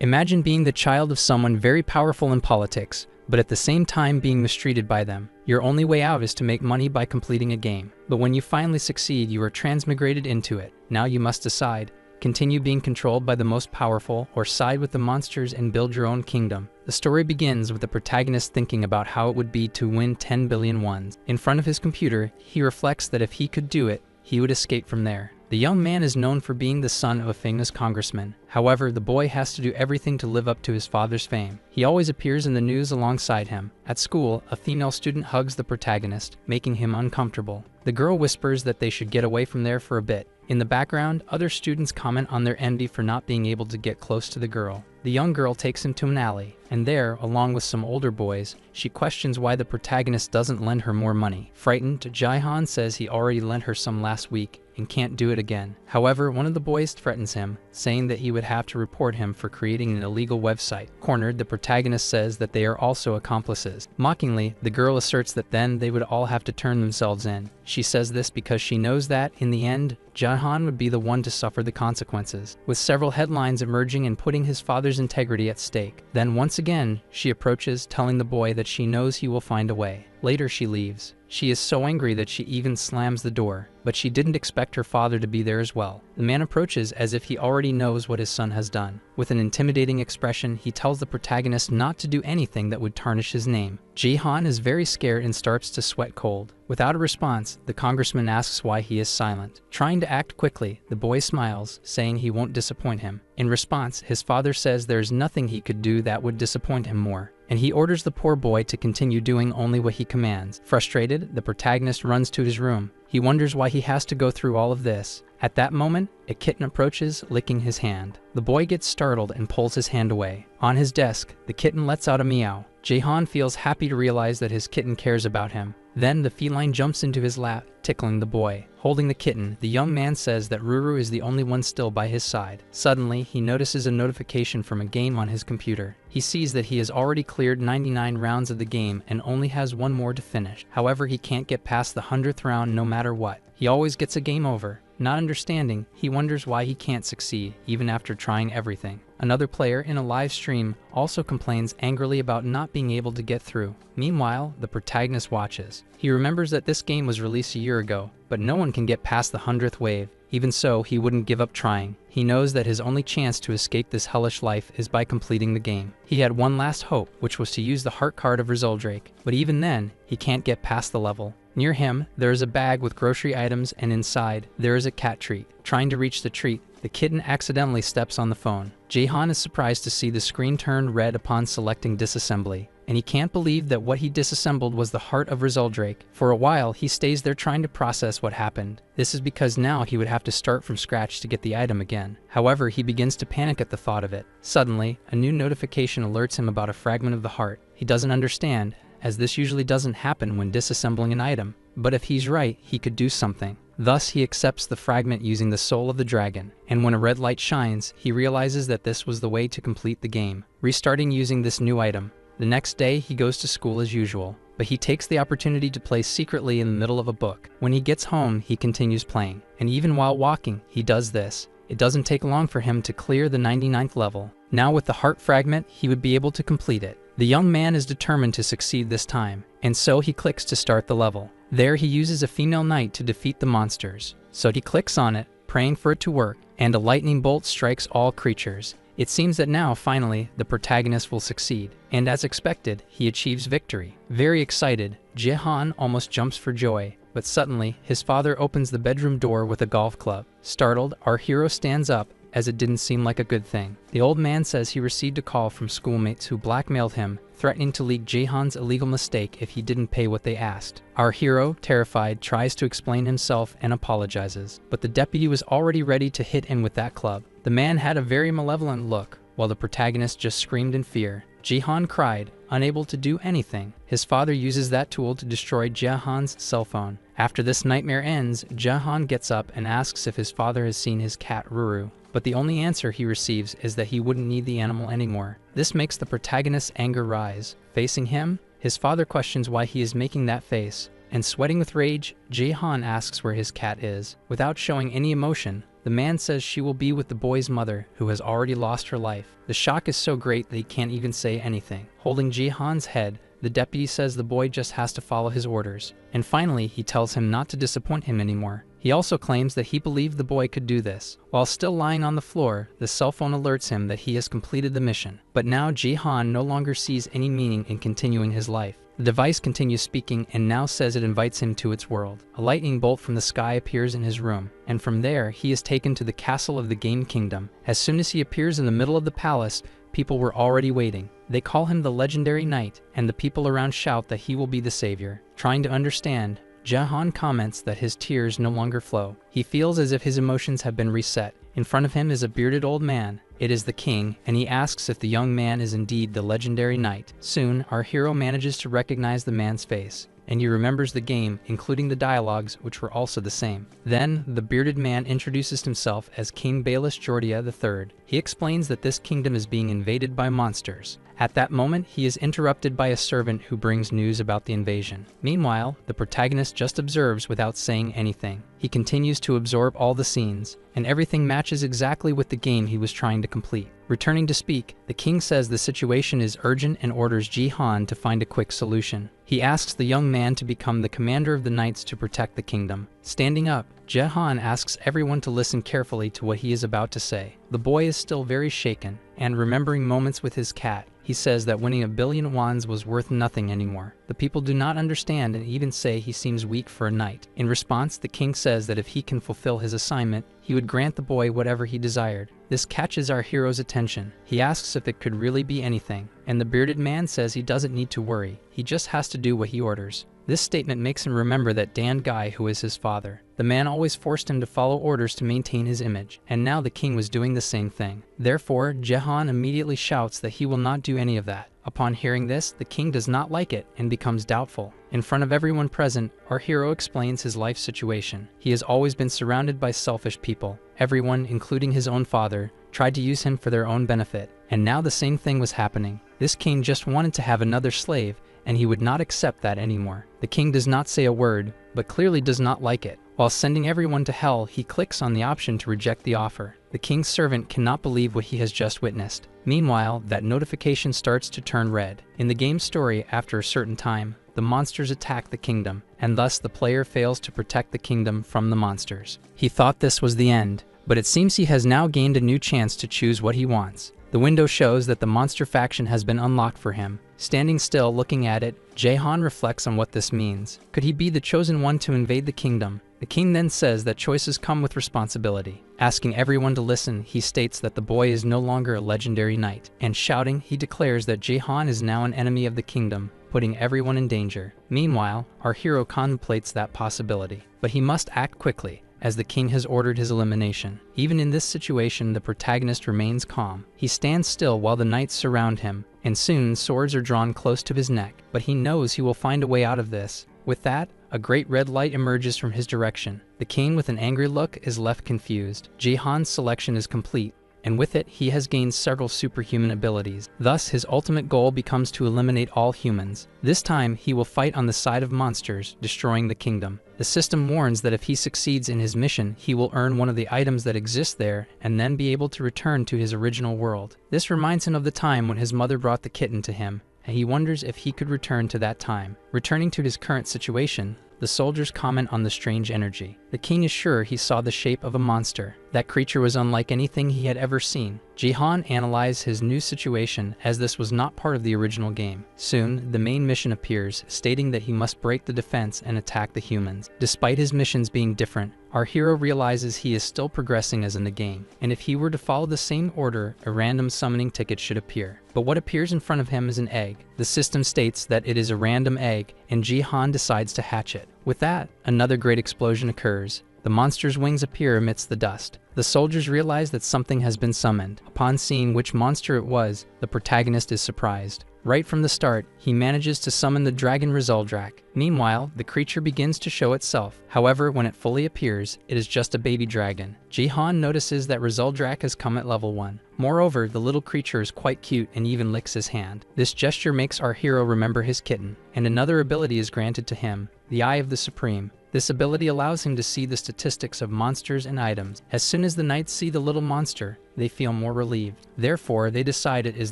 Imagine being the child of someone very powerful in politics, but at the same time being mistreated by them. Your only way out is to make money by completing a game. But when you finally succeed, you are transmigrated into it. Now you must decide. Continue being controlled by the most powerful, or side with the monsters and build your own kingdom. The story begins with the protagonist thinking about how it would be to win 10 billion wons. In front of his computer, he reflects that if he could do it, he would escape from there. The young man is known for being the son of a famous congressman. However, the boy has to do everything to live up to his father's fame. He always appears in the news alongside him. At school, a female student hugs the protagonist, making him uncomfortable. The girl whispers that they should get away from there for a bit. In the background, other students comment on their envy for not being able to get close to the girl. The young girl takes him to an alley, and there, along with some older boys, she questions why the protagonist doesn't lend her more money. Frightened, Jae-han says he already lent her some last week and can't do it again. However, one of the boys threatens him, saying that he would have to report him for creating an illegal website. Cornered, the protagonist says that they are also accomplices. Mockingly, the girl asserts that then they would all have to turn themselves in. She says this because she knows that, in the end, Jae-han would be the one to suffer the consequences, with several headlines emerging and putting his father's integrity at stake. Then once again, she approaches, telling the boy that she knows he will find a way. Later she leaves. She is so angry that she even slams the door, but she didn't expect her father to be there as well. The man approaches as if he already knows what his son has done. With an intimidating expression, he tells the protagonist not to do anything that would tarnish his name. Jae-han is very scared and starts to sweat cold. Without a response, the congressman asks why he is silent. Trying to act quickly, the boy smiles, saying he won't disappoint him. In response, his father says there's nothing he could do that would disappoint him more, and he orders the poor boy to continue doing only what he commands. Frustrated, the protagonist runs to his room. He wonders why he has to go through all of this. At that moment, a kitten approaches, licking his hand. The boy gets startled and pulls his hand away. On his desk, the kitten lets out a meow. Jae-han feels happy to realize that his kitten cares about him. Then the feline jumps into his lap, tickling the boy. Holding the kitten, the young man says that Ruru is the only one still by his side. Suddenly, he notices a notification from a game on his computer. He sees that he has already cleared 99 rounds of the game and only has one more to finish. However, he can't get past the 100th round no matter what. He always gets a game over. Not understanding, he wonders why he can't succeed, even after trying everything. Another player in a live stream also complains angrily about not being able to get through. Meanwhile, the protagonist watches. He remembers that this game was released a year ago, but no one can get past the 100th wave. Even so, he wouldn't give up trying. He knows that his only chance to escape this hellish life is by completing the game. He had one last hope, which was to use the heart card of Rizaldrake, but even then, he can't get past the level. Near him, there is a bag with grocery items, and inside, there is a cat treat. Trying to reach the treat, the kitten accidentally steps on the phone. Jae-han is surprised to see the screen turn red upon selecting disassembly, and he can't believe that what he disassembled was the heart of Rizaldrake. For a while, he stays there trying to process what happened. This is because now he would have to start from scratch to get the item again. However, he begins to panic at the thought of it. Suddenly, a new notification alerts him about a fragment of the heart. He doesn't understand, as this usually doesn't happen when disassembling an item. But if he's right, he could do something. Thus, he accepts the fragment using the soul of the dragon, and when a red light shines, he realizes that this was the way to complete the game, restarting using this new item. The next day, he goes to school as usual, but he takes the opportunity to play secretly in the middle of a book. When he gets home, he continues playing, and even while walking, he does this. It doesn't take long for him to clear the 99th level. Now with the heart fragment, he would be able to complete it. The young man is determined to succeed this time, and so he clicks to start the level. There he uses a female knight to defeat the monsters. So he clicks on it, praying for it to work, and a lightning bolt strikes all creatures. It seems that now, finally, the protagonist will succeed, and as expected, he achieves victory. Very excited, Jae-han almost jumps for joy, but suddenly, his father opens the bedroom door with a golf club. Startled, our hero stands up, as it didn't seem like a good thing. The old man says he received a call from schoolmates who blackmailed him, threatening to leak Jae-han's illegal mistake if he didn't pay what they asked. Our hero, terrified, tries to explain himself and apologizes, but the deputy was already ready to hit him with that club. The man had a very malevolent look, while the protagonist just screamed in fear. Jae-han cried, unable to do anything. His father uses that tool to destroy Jae-han's cell phone. After this nightmare ends, Jae-han gets up and asks if his father has seen his cat Ruru, but the only answer he receives is that he wouldn't need the animal anymore. This makes the protagonist's anger rise. Facing him, his father questions why he is making that face, and sweating with rage, Jae-han asks where his cat is. Without showing any emotion, The man says she will be with the boy's mother, who has already lost her life. The shock is so great that he can't even say anything. Holding Ji-han's head, the deputy says the boy just has to follow his orders. And finally, he tells him not to disappoint him anymore. He also claims that he believed the boy could do this. While still lying on the floor, the cell phone alerts him that he has completed the mission. But now Ji-han no longer sees any meaning in continuing his life. The device continues speaking and now says it invites him to its world. A lightning bolt from the sky appears in his room, and from there he is taken to the castle of the Game Kingdom. As soon as he appears in the middle of the palace, people were already waiting. They call him the legendary knight, and the people around shout that he will be the savior. Trying to understand, Ji-han comments that his tears no longer flow. He feels as if his emotions have been reset. In front of him is a bearded old man. It is the king, and he asks if the young man is indeed the legendary knight. Soon, our hero manages to recognize the man's face, and he remembers the game, including the dialogues, which were also the same. Then, the bearded man introduces himself as King Baelish Jordia III. He explains that this kingdom is being invaded by monsters. At that moment, he is interrupted by a servant who brings news about the invasion. Meanwhile, the protagonist just observes without saying anything. He continues to absorb all the scenes, and everything matches exactly with the game he was trying to complete. Returning to speak, the king says the situation is urgent and orders Ji-han to find a quick solution. He asks the young man to become the commander of the knights to protect the kingdom. Standing up, Ji-han asks everyone to listen carefully to what he is about to say. The boy is still very shaken, and remembering moments with his cat, he says that winning 1 billion wands was worth nothing anymore. The people do not understand and even say he seems weak for a knight. In response, the king says that if he can fulfill his assignment, he would grant the boy whatever he desired. This catches our hero's attention. He asks if it could really be anything, and the bearded man says he doesn't need to worry. He just has to do what he orders. This statement makes him remember that Dan guy who is his father. The man always forced him to follow orders to maintain his image, and now the king was doing the same thing. Therefore, Ji-han immediately shouts that he will not do any of that. Upon hearing this, the king does not like it and becomes doubtful. In front of everyone present, our hero explains his life situation. He has always been surrounded by selfish people. Everyone, including his own father, tried to use him for their own benefit, and now the same thing was happening. This king just wanted to have another slave, and he would not accept that anymore. The king does not say a word, but clearly does not like it. While sending everyone to hell, he clicks on the option to reject the offer. The king's servant cannot believe what he has just witnessed. Meanwhile, that notification starts to turn red. In the game's story, after a certain time, the monsters attack the kingdom, and thus the player fails to protect the kingdom from the monsters. He thought this was the end, but it seems he has now gained a new chance to choose what he wants. The window shows that the monster faction has been unlocked for him. Standing still, looking at it, Ji-han reflects on what this means. Could he be the chosen one to invade the kingdom? The king then says that choices come with responsibility. Asking everyone to listen, he states that the boy is no longer a legendary knight, and shouting, he declares that Ji-han is now an enemy of the kingdom, putting everyone in danger. Meanwhile, our hero contemplates that possibility, but he must act quickly, as the king has ordered his elimination. Even in this situation, the protagonist remains calm. He stands still while the knights surround him, and soon swords are drawn close to his neck, but he knows he will find a way out of this. With that, a great red light emerges from his direction. The king, with an angry look, is left confused. Ji-han's selection is complete, and with it, he has gained several superhuman abilities. Thus, his ultimate goal becomes to eliminate all humans. This time, he will fight on the side of monsters, destroying the kingdom. The system warns that if he succeeds in his mission, he will earn one of the items that exist there and then be able to return to his original world. This reminds him of the time when his mother brought the kitten to him, and he wonders if he could return to that time. Returning to his current situation, the soldiers comment on the strange energy. The king is sure he saw the shape of a monster. That creature was unlike anything he had ever seen. Ji-han analyzes his new situation, as this was not part of the original game. Soon, the main mission appears, stating that he must break the defense and attack the humans. Despite his missions being different, our hero realizes he is still progressing as in the game, and if he were to follow the same order, a random summoning ticket should appear. But what appears in front of him is an egg. The system states that it is a random egg, and Ji-han decides to hatch it. With that, another great explosion occurs. The monster's wings appear amidst the dust. The soldiers realize that something has been summoned. Upon seeing which monster it was, the protagonist is surprised. Right from the start, he manages to summon the dragon Rezoldrak. Meanwhile, the creature begins to show itself. However, when it fully appears, it is just a baby dragon. Ji-han notices that Rezoldrak has come at level 1. Moreover, the little creature is quite cute and even licks his hand. This gesture makes our hero remember his kitten, and another ability is granted to him, the Eye of the Supreme. This ability allows him to see the statistics of monsters and items. As soon as the knights see the little monster, they feel more relieved. Therefore, they decide it is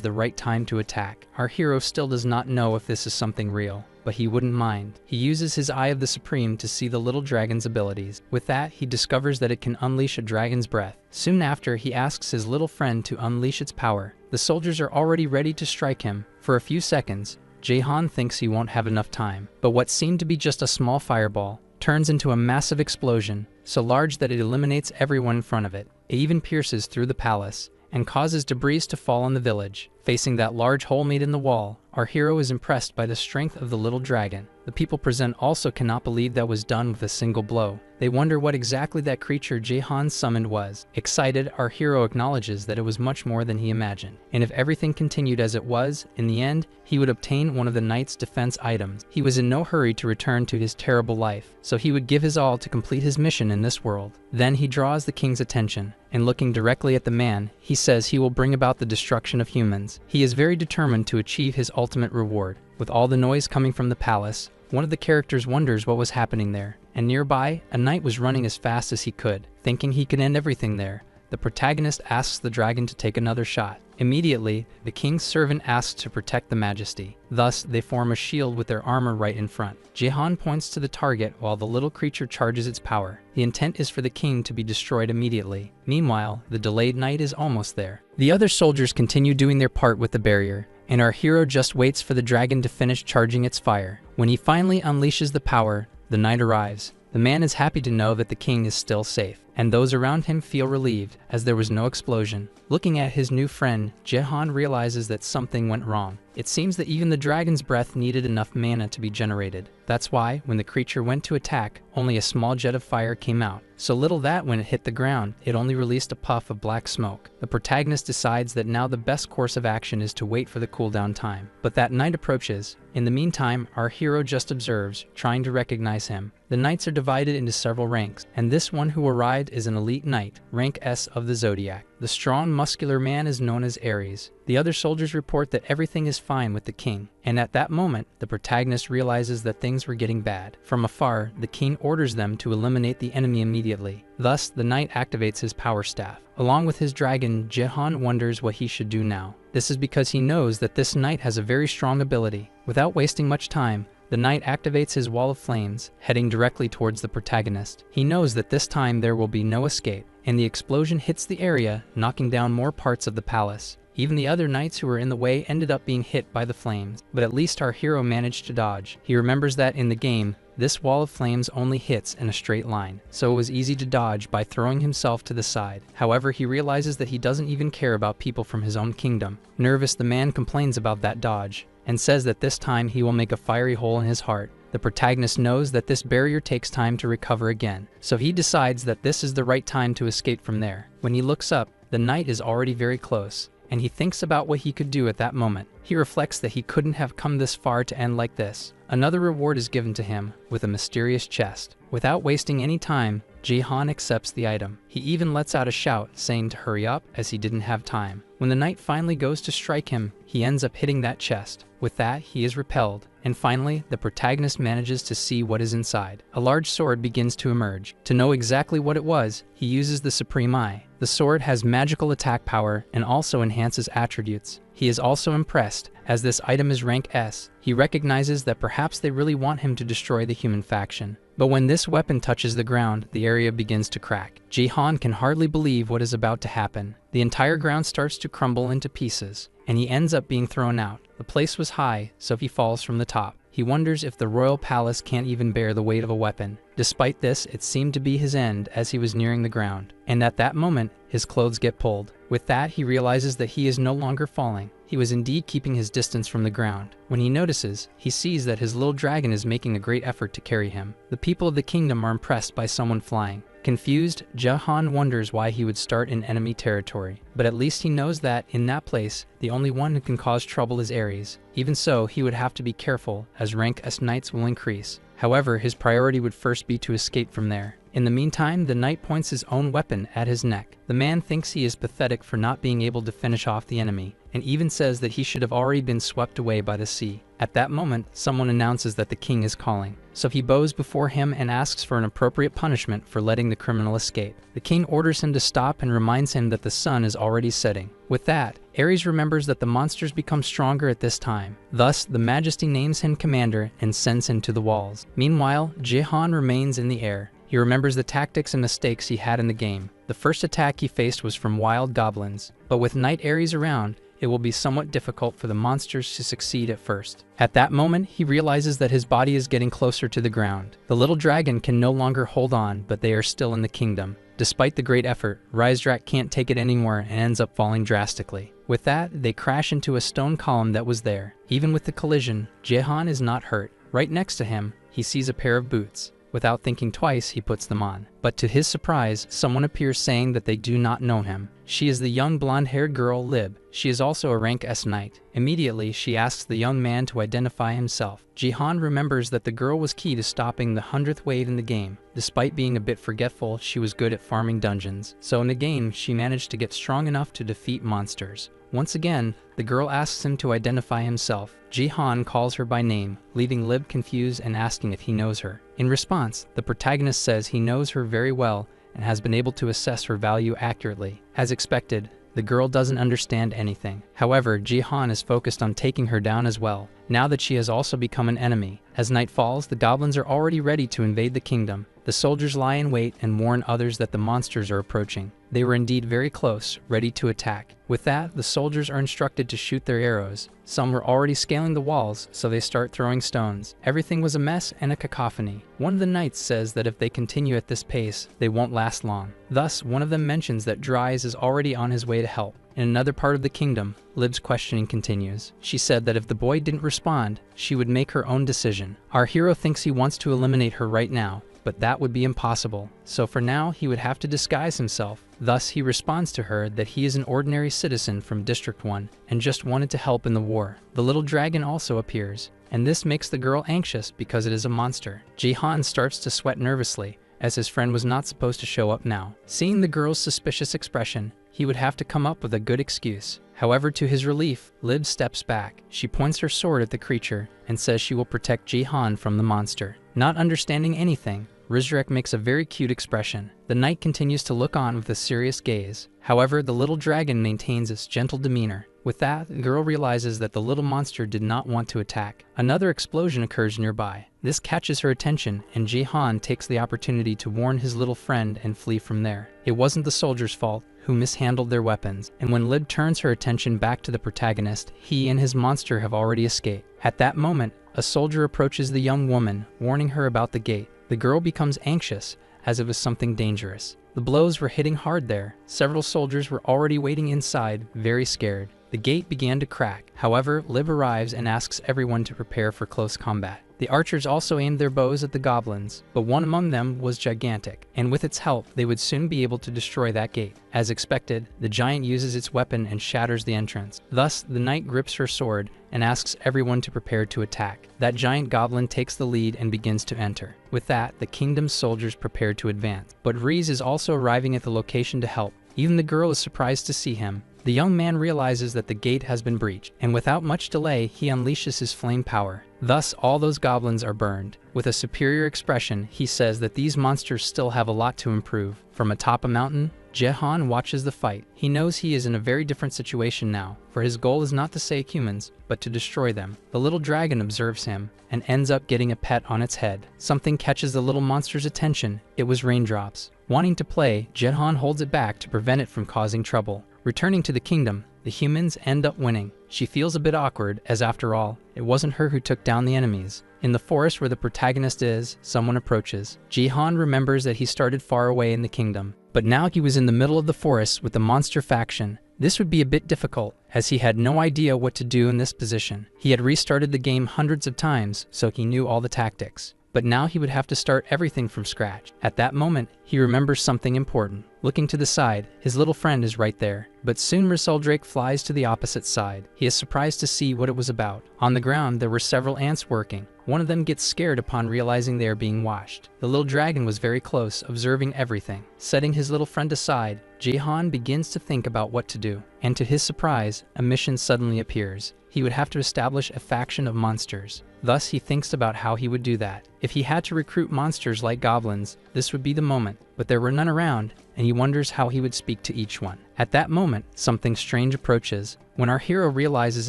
the right time to attack. Our hero still does not know if this is something real, but he wouldn't mind. He uses his Eye of the Supreme to see the little dragon's abilities. With that, he discovers that it can unleash a dragon's breath. Soon after, he asks his little friend to unleash its power. The soldiers are already ready to strike him. For a few seconds, Jaehan thinks he won't have enough time, but what seemed to be just a small fireball turns into a massive explosion, so large that it eliminates everyone in front of it. It even pierces through the palace and causes debris to fall on the village. Facing that large hole made in the wall, our hero is impressed by the strength of the little dragon. The people present also cannot believe that was done with a single blow. They wonder what exactly that creature Jaehan summoned was. Excited, our hero acknowledges that it was much more than he imagined, and if everything continued as it was, in the end, he would obtain one of the knight's defense items. He was in no hurry to return to his terrible life, so he would give his all to complete his mission in this world. Then he draws the king's attention, and looking directly at the man, he says he will bring about the destruction of humans. He is very determined to achieve his ultimate reward. With all the noise coming from the palace, one of the characters wonders what was happening there, and nearby, a knight was running as fast as he could. Thinking he could end everything there, the protagonist asks the dragon to take another shot. Immediately, the king's servant asks to protect the majesty. Thus, they form a shield with their armor right in front. Jaehan points to the target while the little creature charges its power. The intent is for the king to be destroyed immediately. Meanwhile, the delayed knight is almost there. The other soldiers continue doing their part with the barrier, and our hero just waits for the dragon to finish charging its fire. When he finally unleashes the power, the knight arrives. The man is happy to know that the king is still safe, and those around him feel relieved as there was no explosion. Looking at his new friend, Jaehan realizes that something went wrong. It seems that even the dragon's breath needed enough mana to be generated. That's why, when the creature went to attack, only a small jet of fire came out. So little that when it hit the ground, it only released a puff of black smoke. The protagonist decides that now the best course of action is to wait for the cooldown time. But that knight approaches. In the meantime, our hero just observes, trying to recognize him. The knights are divided into several ranks, and this one who arrived is an elite knight, rank S of the Zodiac. The strong, muscular man is known as Ares. The other soldiers report that everything is fine with the king, and at that moment, the protagonist realizes that things were getting bad. From afar, the king orders them to eliminate the enemy immediately. Thus, the knight activates his power staff. Along with his dragon, Jaehan wonders what he should do now. This is because he knows that this knight has a very strong ability. Without wasting much time, the knight activates his wall of flames, heading directly towards the protagonist. He knows that this time there will be no escape, and the explosion hits the area, knocking down more parts of the palace. Even the other knights who were in the way ended up being hit by the flames, but at least our hero managed to dodge. He remembers that in the game, this wall of flames only hits in a straight line, so it was easy to dodge by throwing himself to the side. However, he realizes that he doesn't even care about people from his own kingdom. Nervous, the man complains about that dodge, and says that this time he will make a fiery hole in his heart. The protagonist knows that this barrier takes time to recover again, so he decides that this is the right time to escape from there. When he looks up, the knight is already very close, and he thinks about what he could do at that moment. He reflects that he couldn't have come this far to end like this. Another reward is given to him, with a mysterious chest. Without wasting any time, Jaehan accepts the item. He even lets out a shout, saying to hurry up, as he didn't have time. When the knight finally goes to strike him, he ends up hitting that chest. With that, he is repelled. And finally, the protagonist manages to see what is inside. A large sword begins to emerge. To know exactly what it was, he uses the Supreme Eye. The sword has magical attack power and also enhances attributes. He is also impressed, as this item is rank S. He recognizes that perhaps they really want him to destroy the human faction. But when this weapon touches the ground, the area begins to crack. Jaehan can hardly believe what is about to happen. The entire ground starts to crumble into pieces, and he ends up being thrown out. The place was high, so he falls from the top. He wonders if the royal palace can't even bear the weight of a weapon. Despite this, it seemed to be his end as he was nearing the ground. And at that moment, his clothes get pulled. With that, he realizes that he is no longer falling. He was indeed keeping his distance from the ground. When he notices, he sees that his little dragon is making a great effort to carry him. The people of the kingdom are impressed by someone flying. Confused, Jaehan wonders why he would start in enemy territory. But at least he knows that, in that place, the only one who can cause trouble is Ares. Even so, he would have to be careful, as rank S knights will increase. However, his priority would first be to escape from there. In the meantime, the knight points his own weapon at his neck. The man thinks he is pathetic for not being able to finish off the enemy, and even says that he should have already been swept away by the sea. At that moment, someone announces that the king is calling, so he bows before him and asks for an appropriate punishment for letting the criminal escape. The king orders him to stop and reminds him that the sun is already setting. With that, Ares remembers that the monsters become stronger at this time. Thus, the Majesty names him commander and sends him to the walls. Meanwhile, Jehan remains in the air. He remembers the tactics and mistakes he had in the game. The first attack he faced was from wild goblins, but with Knight Ares around, it will be somewhat difficult for the monsters to succeed at first. At that moment, he realizes that his body is getting closer to the ground. The little dragon can no longer hold on, but they are still in the kingdom. Despite the great effort, Risedrak can't take it anymore and ends up falling drastically. With that, they crash into a stone column that was there. Even with the collision, Jehan is not hurt. Right next to him, he sees a pair of boots. Without thinking twice, he puts them on. But to his surprise, someone appears saying that they do not know him. She is the young blonde-haired girl, Lib. She is also a rank S knight. Immediately, she asks the young man to identify himself. Jehan remembers that the girl was key to stopping the 100th wave in the game. Despite being a bit forgetful, she was good at farming dungeons. So in the game, she managed to get strong enough to defeat monsters. Once again, the girl asks him to identify himself. Jehan calls her by name, leaving Lib confused and asking if he knows her. In response, the protagonist says he knows her very well and has been able to assess her value accurately. As expected, the girl doesn't understand anything. However, Jehan is focused on taking her down as well, now that she has also become an enemy. As night falls, the goblins are already ready to invade the kingdom. The soldiers lie in wait and warn others that the monsters are approaching. They were indeed very close, ready to attack. With that, the soldiers are instructed to shoot their arrows. Some were already scaling the walls, so they start throwing stones. Everything was a mess and a cacophony. One of the knights says that if they continue at this pace, they won't last long. Thus, one of them mentions that Dries is already on his way to help. In another part of the kingdom, Lib's questioning continues. She said that if the boy didn't respond, she would make her own decision. Our hero thinks he wants to eliminate her right now, but that would be impossible. So for now, he would have to disguise himself. Thus, he responds to her that he is an ordinary citizen from District 1 and just wanted to help in the war. The little dragon also appears, and this makes the girl anxious because it is a monster. Jehan starts to sweat nervously, as his friend was not supposed to show up now. Seeing the girl's suspicious expression, he would have to come up with a good excuse. However, to his relief, Lib steps back. She points her sword at the creature and says she will protect Jehan from the monster. Not understanding anything, Rizrek makes a very cute expression. The knight continues to look on with a serious gaze. However, the little dragon maintains its gentle demeanor. With that, the girl realizes that the little monster did not want to attack. Another explosion occurs nearby. This catches her attention, and Jehan takes the opportunity to warn his little friend and flee from there. It wasn't the soldiers' fault, who mishandled their weapons, and when Lib turns her attention back to the protagonist, he and his monster have already escaped. At that moment, a soldier approaches the young woman, warning her about the gate. The girl becomes anxious, as it was something dangerous. The blows were hitting hard there. Several soldiers were already waiting inside, very scared. The gate began to crack. However, Lib arrives and asks everyone to prepare for close combat. The archers also aimed their bows at the goblins, but one among them was gigantic, and with its help, they would soon be able to destroy that gate. As expected, the giant uses its weapon and shatters the entrance. Thus, the knight grips her sword and asks everyone to prepare to attack. That giant goblin takes the lead and begins to enter. With that, the kingdom's soldiers prepare to advance. But Reese is also arriving at the location to help. Even the girl is surprised to see him. The young man realizes that the gate has been breached, and without much delay, he unleashes his flame power. Thus, all those goblins are burned. With a superior expression, he says that these monsters still have a lot to improve. From atop a mountain, Jehan watches the fight. He knows he is in a very different situation now, for his goal is not to save humans, but to destroy them. The little dragon observes him, and ends up getting a pet on its head. Something catches the little monster's attention. It was raindrops. Wanting to play, Jehan holds it back to prevent it from causing trouble. Returning to the kingdom, the humans end up winning. She feels a bit awkward, as after all, it wasn't her who took down the enemies. In the forest where the protagonist is, someone approaches. Jehan remembers that he started far away in the kingdom, but now he was in the middle of the forest with the monster faction. This would be a bit difficult, as he had no idea what to do in this position. He had restarted the game hundreds of times, so he knew all the tactics. But now he would have to start everything from scratch. At that moment, he remembers something important. Looking to the side, his little friend is right there. But soon Drake flies to the opposite side. He is surprised to see what it was about. On the ground, there were several ants working. One of them gets scared upon realizing they are being watched. The little dragon was very close, observing everything. Setting his little friend aside, Jae-han begins to think about what to do. And to his surprise, a mission suddenly appears. He would have to establish a faction of monsters. Thus, he thinks about how he would do that. If he had to recruit monsters like goblins, this would be the moment. But there were none around, and he wonders how he would speak to each one. At that moment, something strange approaches. When our hero realizes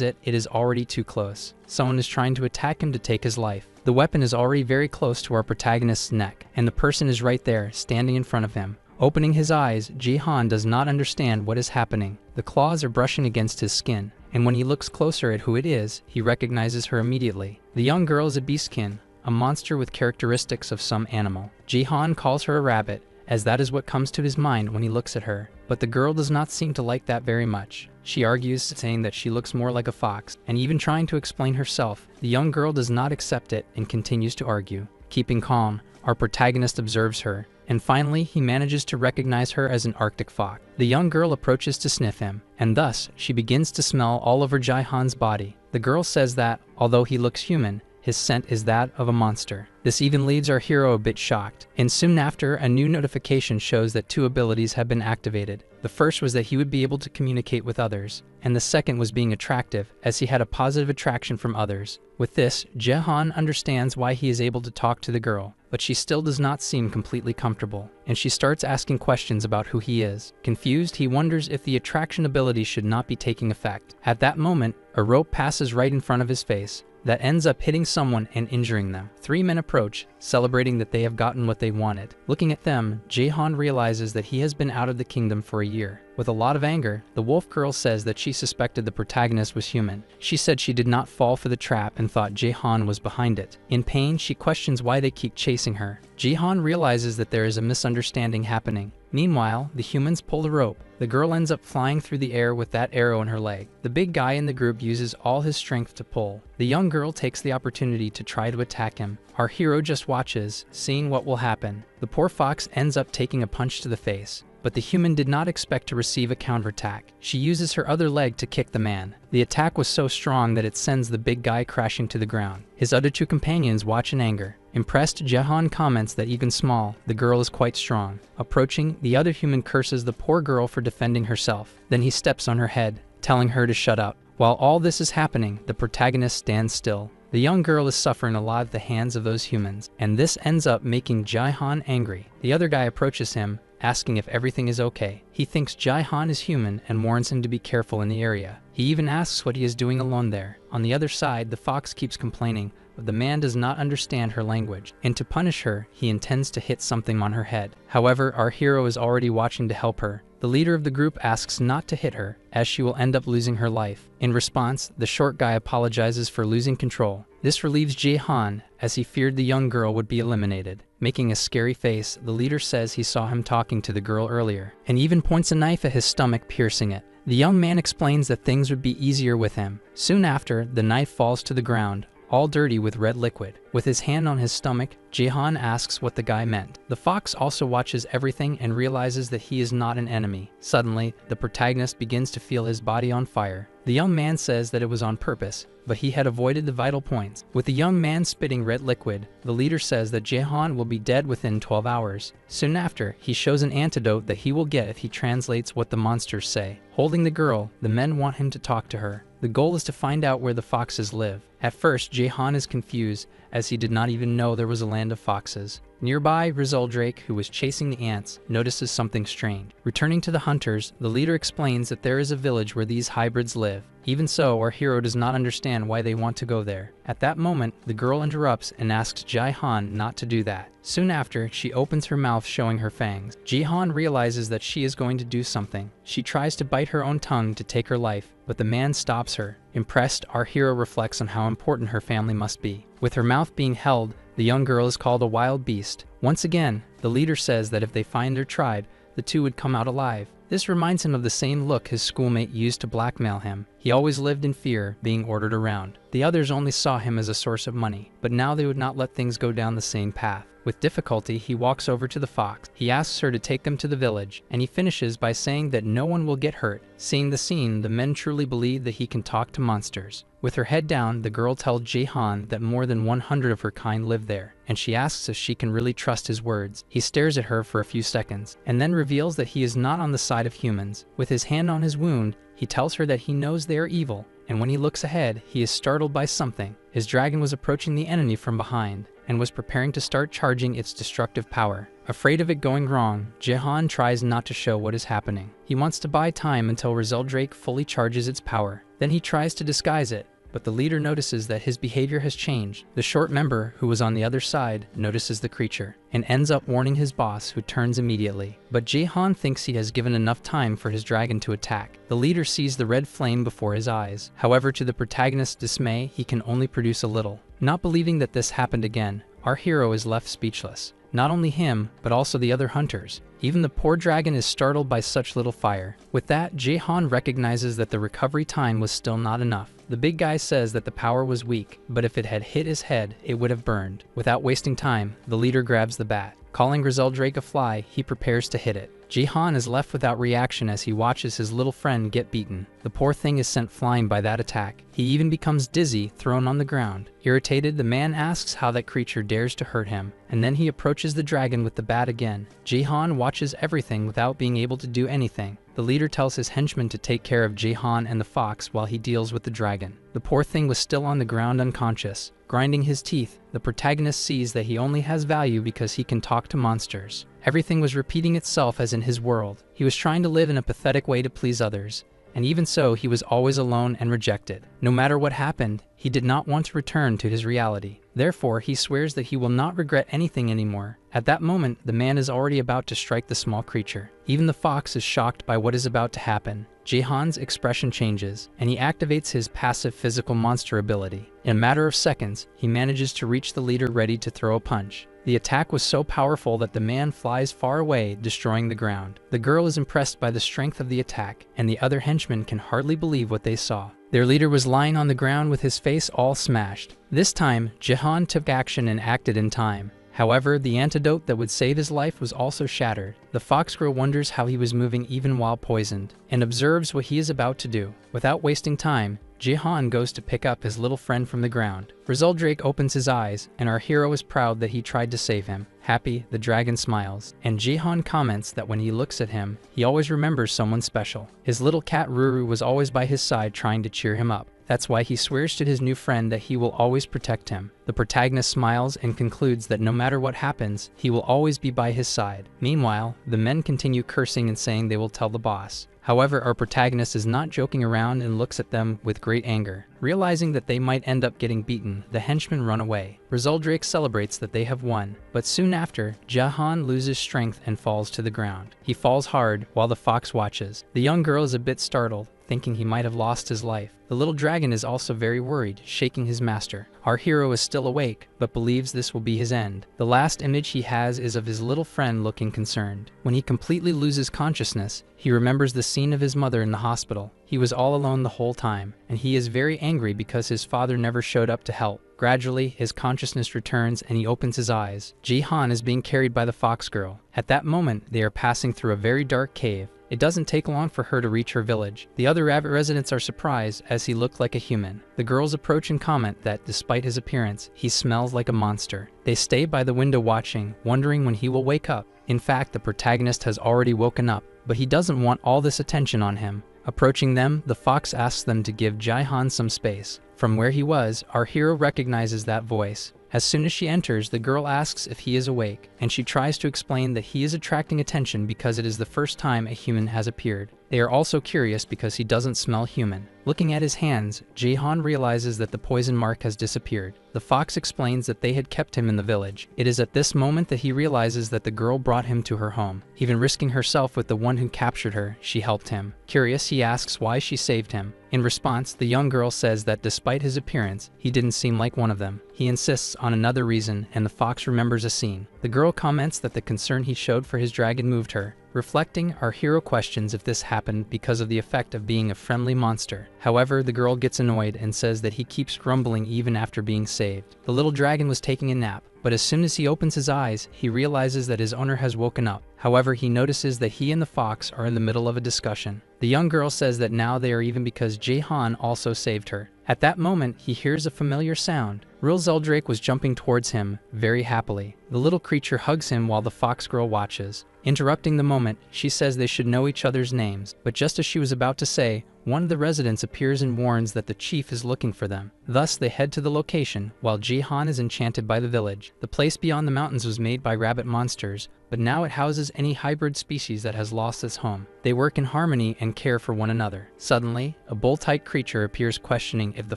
it, it is already too close. Someone is trying to attack him to take his life. The weapon is already very close to our protagonist's neck, and the person is right there, standing in front of him. Opening his eyes, Jae-han does not understand what is happening. The claws are brushing against his skin, and when he looks closer at who it is, he recognizes her immediately. The young girl is a beastkin, a monster with characteristics of some animal. Jae-han calls her a rabbit, as that is what comes to his mind when he looks at her. But the girl does not seem to like that very much. She argues, saying that she looks more like a fox, and even trying to explain herself. The young girl does not accept it and continues to argue. Keeping calm, our protagonist observes her, and finally he manages to recognize her as an Arctic fox. The young girl approaches to sniff him, and thus she begins to smell all over Jae-han's body. The girl says that, although he looks human, his scent is that of a monster. This even leaves our hero a bit shocked, and soon after, a new notification shows that 2 abilities have been activated. The first was that he would be able to communicate with others, and the second was being attractive, as he had a positive attraction from others. With this, Jae-han understands why he is able to talk to the girl, but she still does not seem completely comfortable, and she starts asking questions about who he is. Confused, he wonders if the attraction ability should not be taking effect. At that moment, a rope passes right in front of his face, that ends up hitting someone and injuring them. 3 men approach, celebrating that they have gotten what they wanted. Looking at them, Jae-han realizes that he has been out of the kingdom for a year. With a lot of anger, the wolf girl says that she suspected the protagonist was human. She said she did not fall for the trap and thought Jae-han was behind it. In pain, she questions why they keep chasing her. Jae-han realizes that there is a misunderstanding happening. Meanwhile, the humans pull the rope. The girl ends up flying through the air with that arrow in her leg. The big guy in the group uses all his strength to pull. The young girl takes the opportunity to try to attack him. Our hero just watches, seeing what will happen. The poor fox ends up taking a punch to the face, but the human did not expect to receive a counterattack. She uses her other leg to kick the man. The attack was so strong that it sends the big guy crashing to the ground. His other 2 companions watch in anger. Impressed, Jae-han comments that even small, the girl is quite strong. Approaching, the other human curses the poor girl for defending herself. Then he steps on her head, telling her to shut up. While all this is happening, the protagonist stands still. The young girl is suffering a lot at the hands of those humans, and this ends up making Jae-han angry. The other guy approaches him, asking if everything is okay. He thinks Jae-han is human and warns him to be careful in the area. He even asks what he is doing alone there. On the other side, the fox keeps complaining, but the man does not understand her language, and to punish her, he intends to hit something on her head. However, our hero is already watching to help her. The leader of the group asks not to hit her, as she will end up losing her life. In response, the short guy apologizes for losing control. This relieves Jae-han, as he feared the young girl would be eliminated. Making a scary face, the leader says he saw him talking to the girl earlier, and even points a knife at his stomach, piercing it. The young man explains that things would be easier with him. Soon after, the knife falls to the ground, all dirty with red liquid. With his hand on his stomach, Jae-han asks what the guy meant. The fox also watches everything and realizes that he is not an enemy. Suddenly, the protagonist begins to feel his body on fire. The young man says that it was on purpose, but he had avoided the vital points. With the young man spitting red liquid, the leader says that Jae-han will be dead within 12 hours. Soon after, he shows an antidote that he will get if he translates what the monsters say. Holding the girl, the men want him to talk to her. The goal is to find out where the foxes live. At first, Jae-han is confused, as he did not even know there was a land of foxes. Nearby, Drake, who was chasing the ants, notices something strange. Returning to the hunters, the leader explains that there is a village where these hybrids live. Even so, our hero does not understand why they want to go there. At that moment, the girl interrupts and asks Jae-han not to do that. Soon after, she opens her mouth showing her fangs. Jae-han realizes that she is going to do something. She tries to bite her own tongue to take her life, but the man stops her. Impressed, our hero reflects on how important her family must be. With her mouth being held, the young girl is called a wild beast. Once again, the leader says that if they find their tribe, the 2 would come out alive. This reminds him of the same look his schoolmate used to blackmail him. He always lived in fear, being ordered around. The others only saw him as a source of money, but now they would not let things go down the same path. With difficulty, he walks over to the fox. He asks her to take them to the village, and he finishes by saying that no one will get hurt. Seeing the scene, the men truly believe that he can talk to monsters. With her head down, the girl tells Jae-han that more than 100 of her kind live there, and she asks if she can really trust his words. He stares at her for a few seconds, and then reveals that he is not on the side of humans. With his hand on his wound, he tells her that he knows they are evil, and when he looks ahead, he is startled by something. His dragon was approaching the enemy from behind, and was preparing to start charging its destructive power. Afraid of it going wrong, Jae-han tries not to show what is happening. He wants to buy time until Drake fully charges its power. Then he tries to disguise it, but the leader notices that his behavior has changed. The short member, who was on the other side, notices the creature, and ends up warning his boss, who turns immediately. But Jae-han thinks he has given enough time for his dragon to attack. The leader sees the red flame before his eyes. However, to the protagonist's dismay, he can only produce a little. Not believing that this happened again, our hero is left speechless. Not only him, but also the other hunters. Even the poor dragon is startled by such little fire. With that, Jae-han recognizes that the recovery time was still not enough. The big guy says that the power was weak, but if it had hit his head, it would have burned. Without wasting time, the leader grabs the bat. Calling Drake a fly, he prepares to hit it. Jae-han is left without reaction as he watches his little friend get beaten. The poor thing is sent flying by that attack. He even becomes dizzy, thrown on the ground. Irritated, the man asks how that creature dares to hurt him, and then he approaches the dragon with the bat again. Jae-han watches everything without being able to do anything. The leader tells his henchmen to take care of Jae-han and the fox while he deals with the dragon. The poor thing was still on the ground unconscious. Grinding his teeth, the protagonist sees that he only has value because he can talk to monsters. Everything was repeating itself as in his world. He was trying to live in a pathetic way to please others, and even so, he was always alone and rejected. No matter what happened, he did not want to return to his reality. Therefore, he swears that he will not regret anything anymore. At that moment, the man is already about to strike the small creature. Even the fox is shocked by what is about to happen. Jae-han's expression changes, and he activates his passive physical monster ability. In a matter of seconds, he manages to reach the leader ready to throw a punch. The attack was so powerful that the man flies far away, destroying the ground. The girl is impressed by the strength of the attack, and the other henchmen can hardly believe what they saw. Their leader was lying on the ground with his face all smashed. This time, Jae-han took action and acted in time. However, the antidote that would save his life was also shattered. The fox girl wonders how he was moving even while poisoned, and observes what he is about to do. Without wasting time, Jae-han goes to pick up his little friend from the ground. Drake opens his eyes, and our hero is proud that he tried to save him. Happy, the dragon smiles, and Jae-han comments that when he looks at him, he always remembers someone special. His little cat Ruru was always by his side trying to cheer him up. That's why he swears to his new friend that he will always protect him. The protagonist smiles and concludes that no matter what happens, he will always be by his side. Meanwhile, the men continue cursing and saying they will tell the boss. However, our protagonist is not joking around and looks at them with great anger. Realizing that they might end up getting beaten, the henchmen run away. Drake celebrates that they have won, but soon after, Jae-han loses strength and falls to the ground. He falls hard while the fox watches. The young girl is a bit startled, thinking he might have lost his life. The little dragon is also very worried, shaking his master. Our hero is still awake, but believes this will be his end. The last image he has is of his little friend looking concerned. When he completely loses consciousness, he remembers the scene of his mother in the hospital. He was all alone the whole time, and he is very angry because his father never showed up to help. Gradually, his consciousness returns and he opens his eyes. Jae-han is being carried by the fox girl. At that moment, they are passing through a very dark cave. It doesn't take long for her to reach her village. The other rabbit residents are surprised as he looked like a human. The girls approach and comment that despite his appearance, he smells like a monster. They stay by the window watching, wondering when he will wake up. In fact, the protagonist has already woken up, but he doesn't want all this attention on him. Approaching them, the fox asks them to give Jae-han some space. From where he was, our hero recognizes that voice. As soon as she enters, the girl asks if he is awake, and she tries to explain that he is attracting attention because it is the first time a human has appeared. They are also curious because he doesn't smell human. Looking at his hands, Jae-han realizes that the poison mark has disappeared. The fox explains that they had kept him in the village. It is at this moment that he realizes that the girl brought him to her home. Even risking herself with the one who captured her, she helped him. Curious, he asks why she saved him. In response, the young girl says that despite his appearance, he didn't seem like one of them. He insists on another reason, and the fox remembers a scene. The girl comments that the concern he showed for his dragon moved her. Reflecting, our hero questions if this happened because of the effect of being a friendly monster. However, the girl gets annoyed and says that he keeps grumbling even after being saved. The little dragon was taking a nap, but as soon as he opens his eyes, he realizes that his owner has woken up. However, he notices that he and the fox are in the middle of a discussion. The young girl says that now they are even because Jaehan also saved her. At that moment, he hears a familiar sound. Real Zeldrake was jumping towards him, very happily. The little creature hugs him while the fox girl watches. Interrupting the moment, she says they should know each other's names, but just as she was about to say, one of the residents appears and warns that the chief is looking for them. Thus, they head to the location, while Jihan is enchanted by the village. The place beyond the mountains was made by rabbit monsters, but now it houses any hybrid species that has lost its home. They work in harmony and care for one another. Suddenly, a bull-type creature appears questioning if the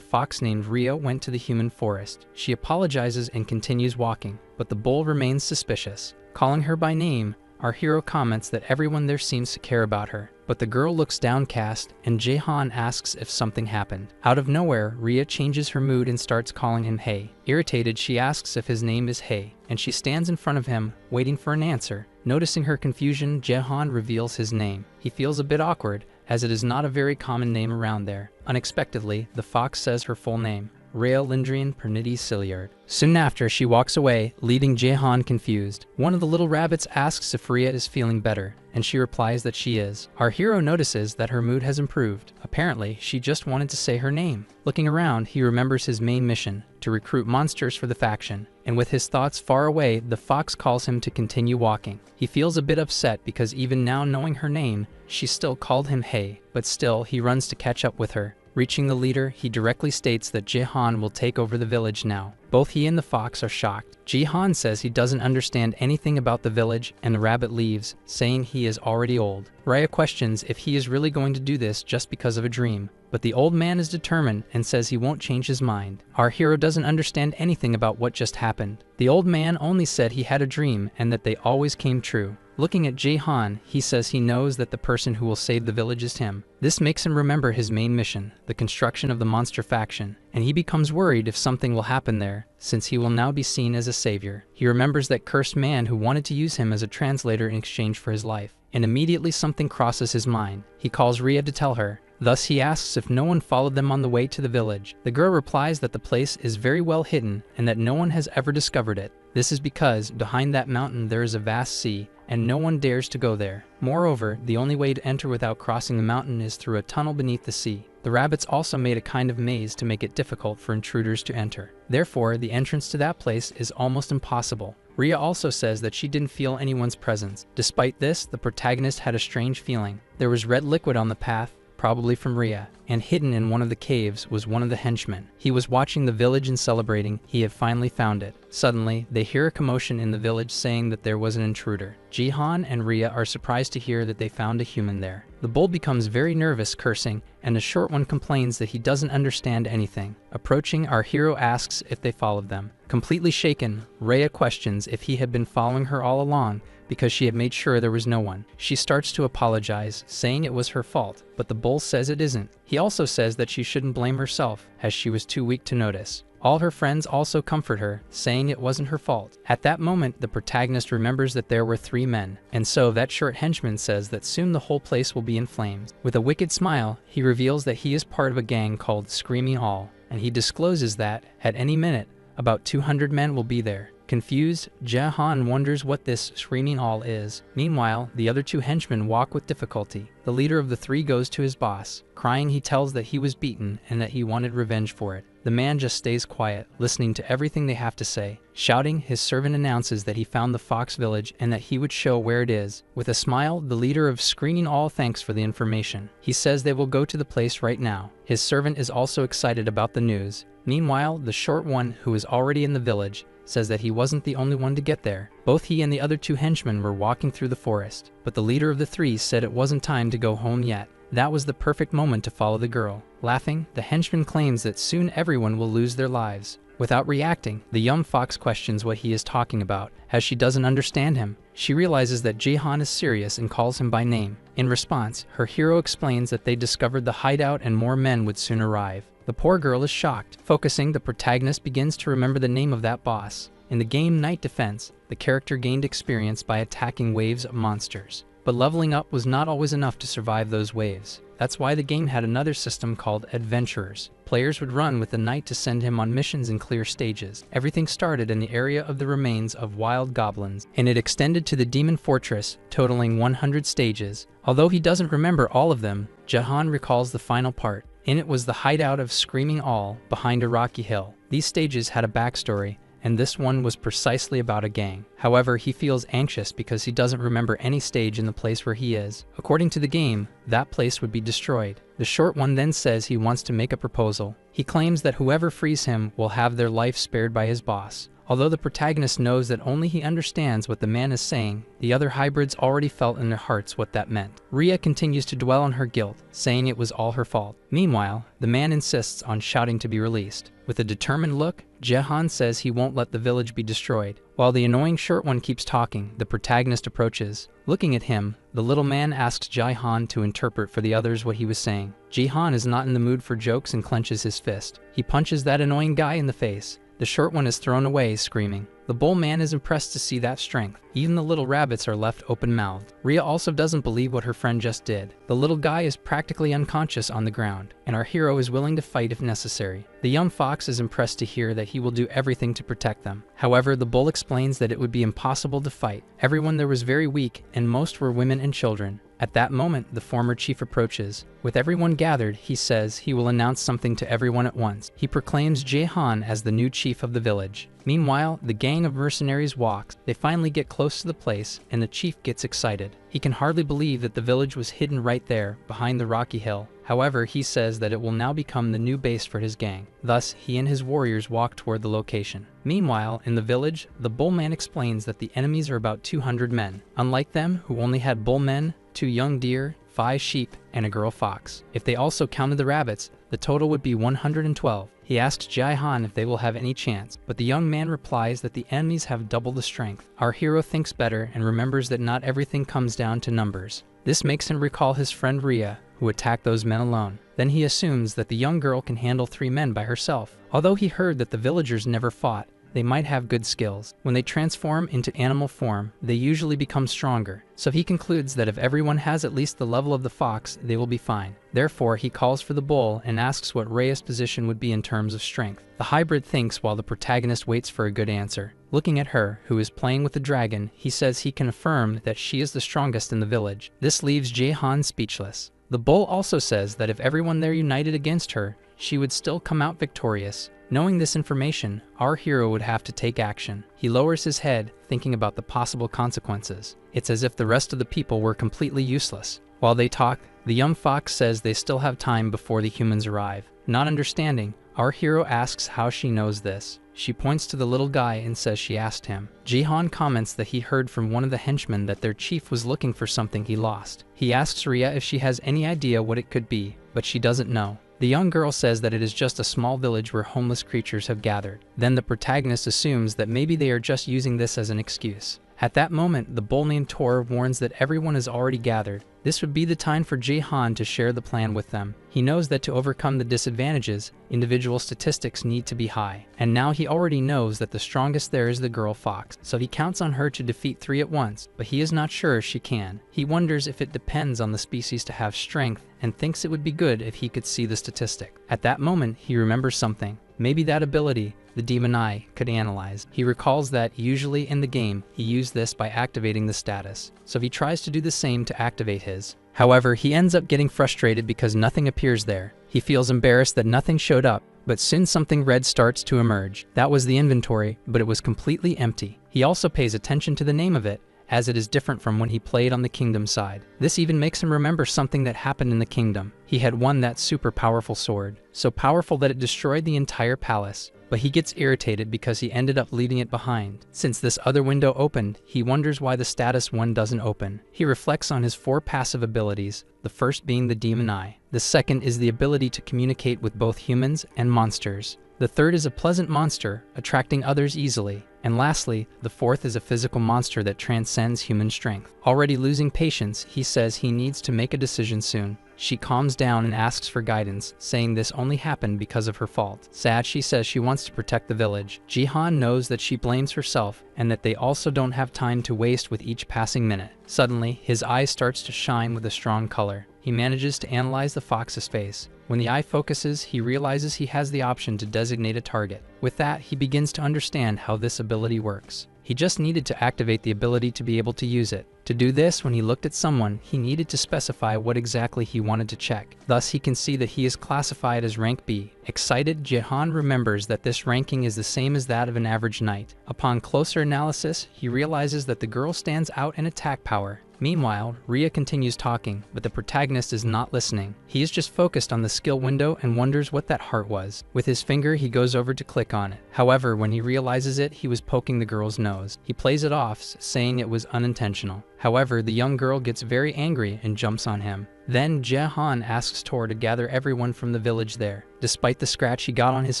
fox named Rhea went to the human forest. She apologizes and continues walking, but the bull remains suspicious. Calling her by name, our hero comments that everyone there seems to care about her, but the girl looks downcast and Jaehan asks if something happened. Out of nowhere, Rhea changes her mood and starts calling him Hey. Irritated, she asks if his name is Hey, and she stands in front of him, waiting for an answer. Noticing her confusion, Jaehan reveals his name. He feels a bit awkward, as it is not a very common name around there. Unexpectedly, the fox says her full name, Rhea Lindrian Pernitti Cilliard. Soon after, she walks away, leaving Jaehan confused. One of the little rabbits asks if Rhea is feeling better, and she replies that she is. Our hero notices that her mood has improved. Apparently, she just wanted to say her name. Looking around, he remembers his main mission, to recruit monsters for the faction, and with his thoughts far away, the fox calls him to continue walking. He feels a bit upset because even now knowing her name, she still called him Hey, but still, he runs to catch up with her. Reaching the leader, he directly states that Jaehan will take over the village now. Both he and the fox are shocked. Jaehan says he doesn't understand anything about the village, and the rabbit leaves, saying he is already old. Rhea questions if he is really going to do this just because of a dream, but the old man is determined and says he won't change his mind. Our hero doesn't understand anything about what just happened. The old man only said he had a dream and that they always came true. Looking at Jaehan, he says he knows that the person who will save the village is him. This makes him remember his main mission, the construction of the monster faction, and he becomes worried if something will happen there, since he will now be seen as a savior. He remembers that cursed man who wanted to use him as a translator in exchange for his life, and immediately something crosses his mind. He calls Rhea to tell her. Thus he asks if no one followed them on the way to the village. The girl replies that the place is very well hidden and that no one has ever discovered it. This is because behind that mountain there is a vast sea, and no one dares to go there. Moreover, the only way to enter without crossing the mountain is through a tunnel beneath the sea. The rabbits also made a kind of maze to make it difficult for intruders to enter. Therefore, the entrance to that place is almost impossible. Rhea also says that she didn't feel anyone's presence. Despite this, the protagonist had a strange feeling. There was red liquid on the path, probably from Rhea, and hidden in one of the caves was one of the henchmen. He was watching the village and celebrating he had finally found it. Suddenly, they hear a commotion in the village saying that there was an intruder. Jaehan and Rhea are surprised to hear that they found a human there. The bull becomes very nervous, cursing, and the short one complains that he doesn't understand anything. Approaching, our hero asks if they followed them. Completely shaken, Rhea questions if he had been following her all along, because she had made sure there was no one. She starts to apologize, saying it was her fault, but the bull says it isn't. He also says that she shouldn't blame herself, as she was too weak to notice. All her friends also comfort her, saying it wasn't her fault. At that moment, the protagonist remembers that there were 3 men, and so that short henchman says that soon the whole place will be in flames. With a wicked smile, he reveals that he is part of a gang called Screaming All, and he discloses that, at any minute, about 200 men will be there. Confused, Jaehan wonders what this Screaming All is. Meanwhile, the other 2 henchmen walk with difficulty. The leader of the 3 goes to his boss. Crying, he tells that he was beaten and that he wanted revenge for it. The man just stays quiet, listening to everything they have to say. Shouting, his servant announces that he found the Fox Village and that he would show where it is. With a smile, the leader of Screaming All thanks for the information. He says they will go to the place right now. His servant is also excited about the news. Meanwhile, the short one, who is already in the village, says that he wasn't the only one to get there. Both he and the other 2 henchmen were walking through the forest, but the leader of the 3 said it wasn't time to go home yet. That was the perfect moment to follow the girl. Laughing, the henchman claims that soon everyone will lose their lives. Without reacting, the young fox questions what he is talking about, as she doesn't understand him. She realizes that Jaehan is serious and calls him by name. In response, her hero explains that they discovered the hideout and more men would soon arrive. The poor girl is shocked. Focusing, the protagonist begins to remember the name of that boss. In the game Night Defense, the character gained experience by attacking waves of monsters. But leveling up was not always enough to survive those waves. That's why the game had another system called Adventurers. Players would run with the knight to send him on missions in clear stages. Everything started in the area of the remains of wild goblins, and it extended to the demon fortress, totaling 100 stages. Although he doesn't remember all of them, Jahan recalls the final part. In it was the hideout of Screaming All behind a rocky hill. These stages had a backstory, and this one was precisely about a gang. However, he feels anxious because he doesn't remember any stage in the place where he is. According to the game, that place would be destroyed. The short one then says he wants to make a proposal. He claims that whoever frees him will have their life spared by his boss. Although the protagonist knows that only he understands what the man is saying, the other hybrids already felt in their hearts what that meant. Ria continues to dwell on her guilt, saying it was all her fault. Meanwhile, the man insists on shouting to be released. With a determined look, Jahan says he won't let the village be destroyed. While the annoying short one keeps talking, the protagonist approaches. Looking at him, the little man asks Jahan to interpret for the others what he was saying. Jahan is not in the mood for jokes and clenches his fist. He punches that annoying guy in the face. The short one is thrown away, screaming. The bull man is impressed to see that strength. Even the little rabbits are left open-mouthed. Ria also doesn't believe what her friend just did. The little guy is practically unconscious on the ground, and our hero is willing to fight if necessary. The young fox is impressed to hear that he will do everything to protect them. However, the bull explains that it would be impossible to fight. Everyone there was very weak, and most were women and children. At that moment, the former chief approaches. With everyone gathered, he says he will announce something to everyone at once. He proclaims Jahan as the new chief of the village. Meanwhile, the gang of mercenaries walks. They finally get close to the place, and the chief gets excited. He can hardly believe that the village was hidden right there, behind the rocky hill. However, he says that it will now become the new base for his gang. Thus, he and his warriors walk toward the location. Meanwhile, in the village, the bullman explains that the enemies are about 200 men. Unlike them, who only had bullmen, 2 young deer, 5 sheep, and a girl fox. If they also counted the rabbits, the total would be 112. He asks Jahan if they will have any chance, but the young man replies that the enemies have double the strength. Our hero thinks better and remembers that not everything comes down to numbers. This makes him recall his friend Ria, who attacked those men alone. Then he assumes that the young girl can handle 3 men by herself. Although he heard that the villagers never fought, they might have good skills. When they transform into animal form, they usually become stronger. So he concludes that if everyone has at least the level of the fox, they will be fine. Therefore, he calls for the bull and asks what Rhea's position would be in terms of strength. The hybrid thinks while the protagonist waits for a good answer. Looking at her, who is playing with the dragon, he says he can affirm that she is the strongest in the village. This leaves Jahan speechless. The bull also says that if everyone there united against her, she would still come out victorious. Knowing this information, our hero would have to take action. He lowers his head, thinking about the possible consequences. It's as if the rest of the people were completely useless. While they talk, the young fox says they still have time before the humans arrive. Not understanding, our hero asks how she knows this. She points to the little guy and says she asked him. Jahan comments that he heard from one of the henchmen that their chief was looking for something he lost. He asks Ria if she has any idea what it could be, but she doesn't know. The young girl says that it is just a small village where homeless creatures have gathered. Then the protagonist assumes that maybe they are just using this as an excuse. At that moment, the bull named Tor warns that everyone is already gathered. This would be the time for Jahan to share the plan with them. He knows that to overcome the disadvantages, individual statistics need to be high. And now he already knows that the strongest there is the girl fox, so he counts on her to defeat 3 at once, but he is not sure if she can. He wonders if it depends on the species to have strength, and thinks it would be good if he could see the statistic. At that moment, he remembers something. Maybe that ability, the demon eye, could analyze. He recalls that, usually in the game, he used this by activating the status, so he tries to do the same to activate his. However, he ends up getting frustrated because nothing appears there. He feels embarrassed that nothing showed up, but soon something red starts to emerge. That was the inventory, but it was completely empty. He also pays attention to the name of it, as it is different from when he played on the kingdom side. This even makes him remember something that happened in the kingdom. He had won that super powerful sword, so powerful that it destroyed the entire palace. But he gets irritated because he ended up leaving it behind. Since this other window opened, he wonders why the status one doesn't open. He reflects on his 4 passive abilities, the first being the demon eye. The second is the ability to communicate with both humans and monsters. The third is a pleasant monster, attracting others easily. And lastly, the fourth is a physical monster that transcends human strength. Already losing patience, he says he needs to make a decision soon. She calms down and asks for guidance, saying this only happened because of her fault. Sad, she says she wants to protect the village. Jihan knows that she blames herself and that they also don't have time to waste with each passing minute. Suddenly, his eye starts to shine with a strong color. He manages to analyze the fox's face. When the eye focuses, he realizes he has the option to designate a target. With that, he begins to understand how this ability works. He just needed to activate the ability to be able to use it. To do this, when he looked at someone, he needed to specify what exactly he wanted to check. Thus, he can see that he is classified as rank B. Excited, Jihan remembers that this ranking is the same as that of an average knight. Upon closer analysis, he realizes that the girl stands out in attack power. Meanwhile, Ria continues talking, but the protagonist is not listening. He is just focused on the skill window and wonders what that heart was. With his finger, he goes over to click on it. However, when he realizes it, he was poking the girl's nose. He plays it off, saying it was unintentional. However, the young girl gets very angry and jumps on him. Then Jaehan asks Tor to gather everyone from the village there. Despite the scratch he got on his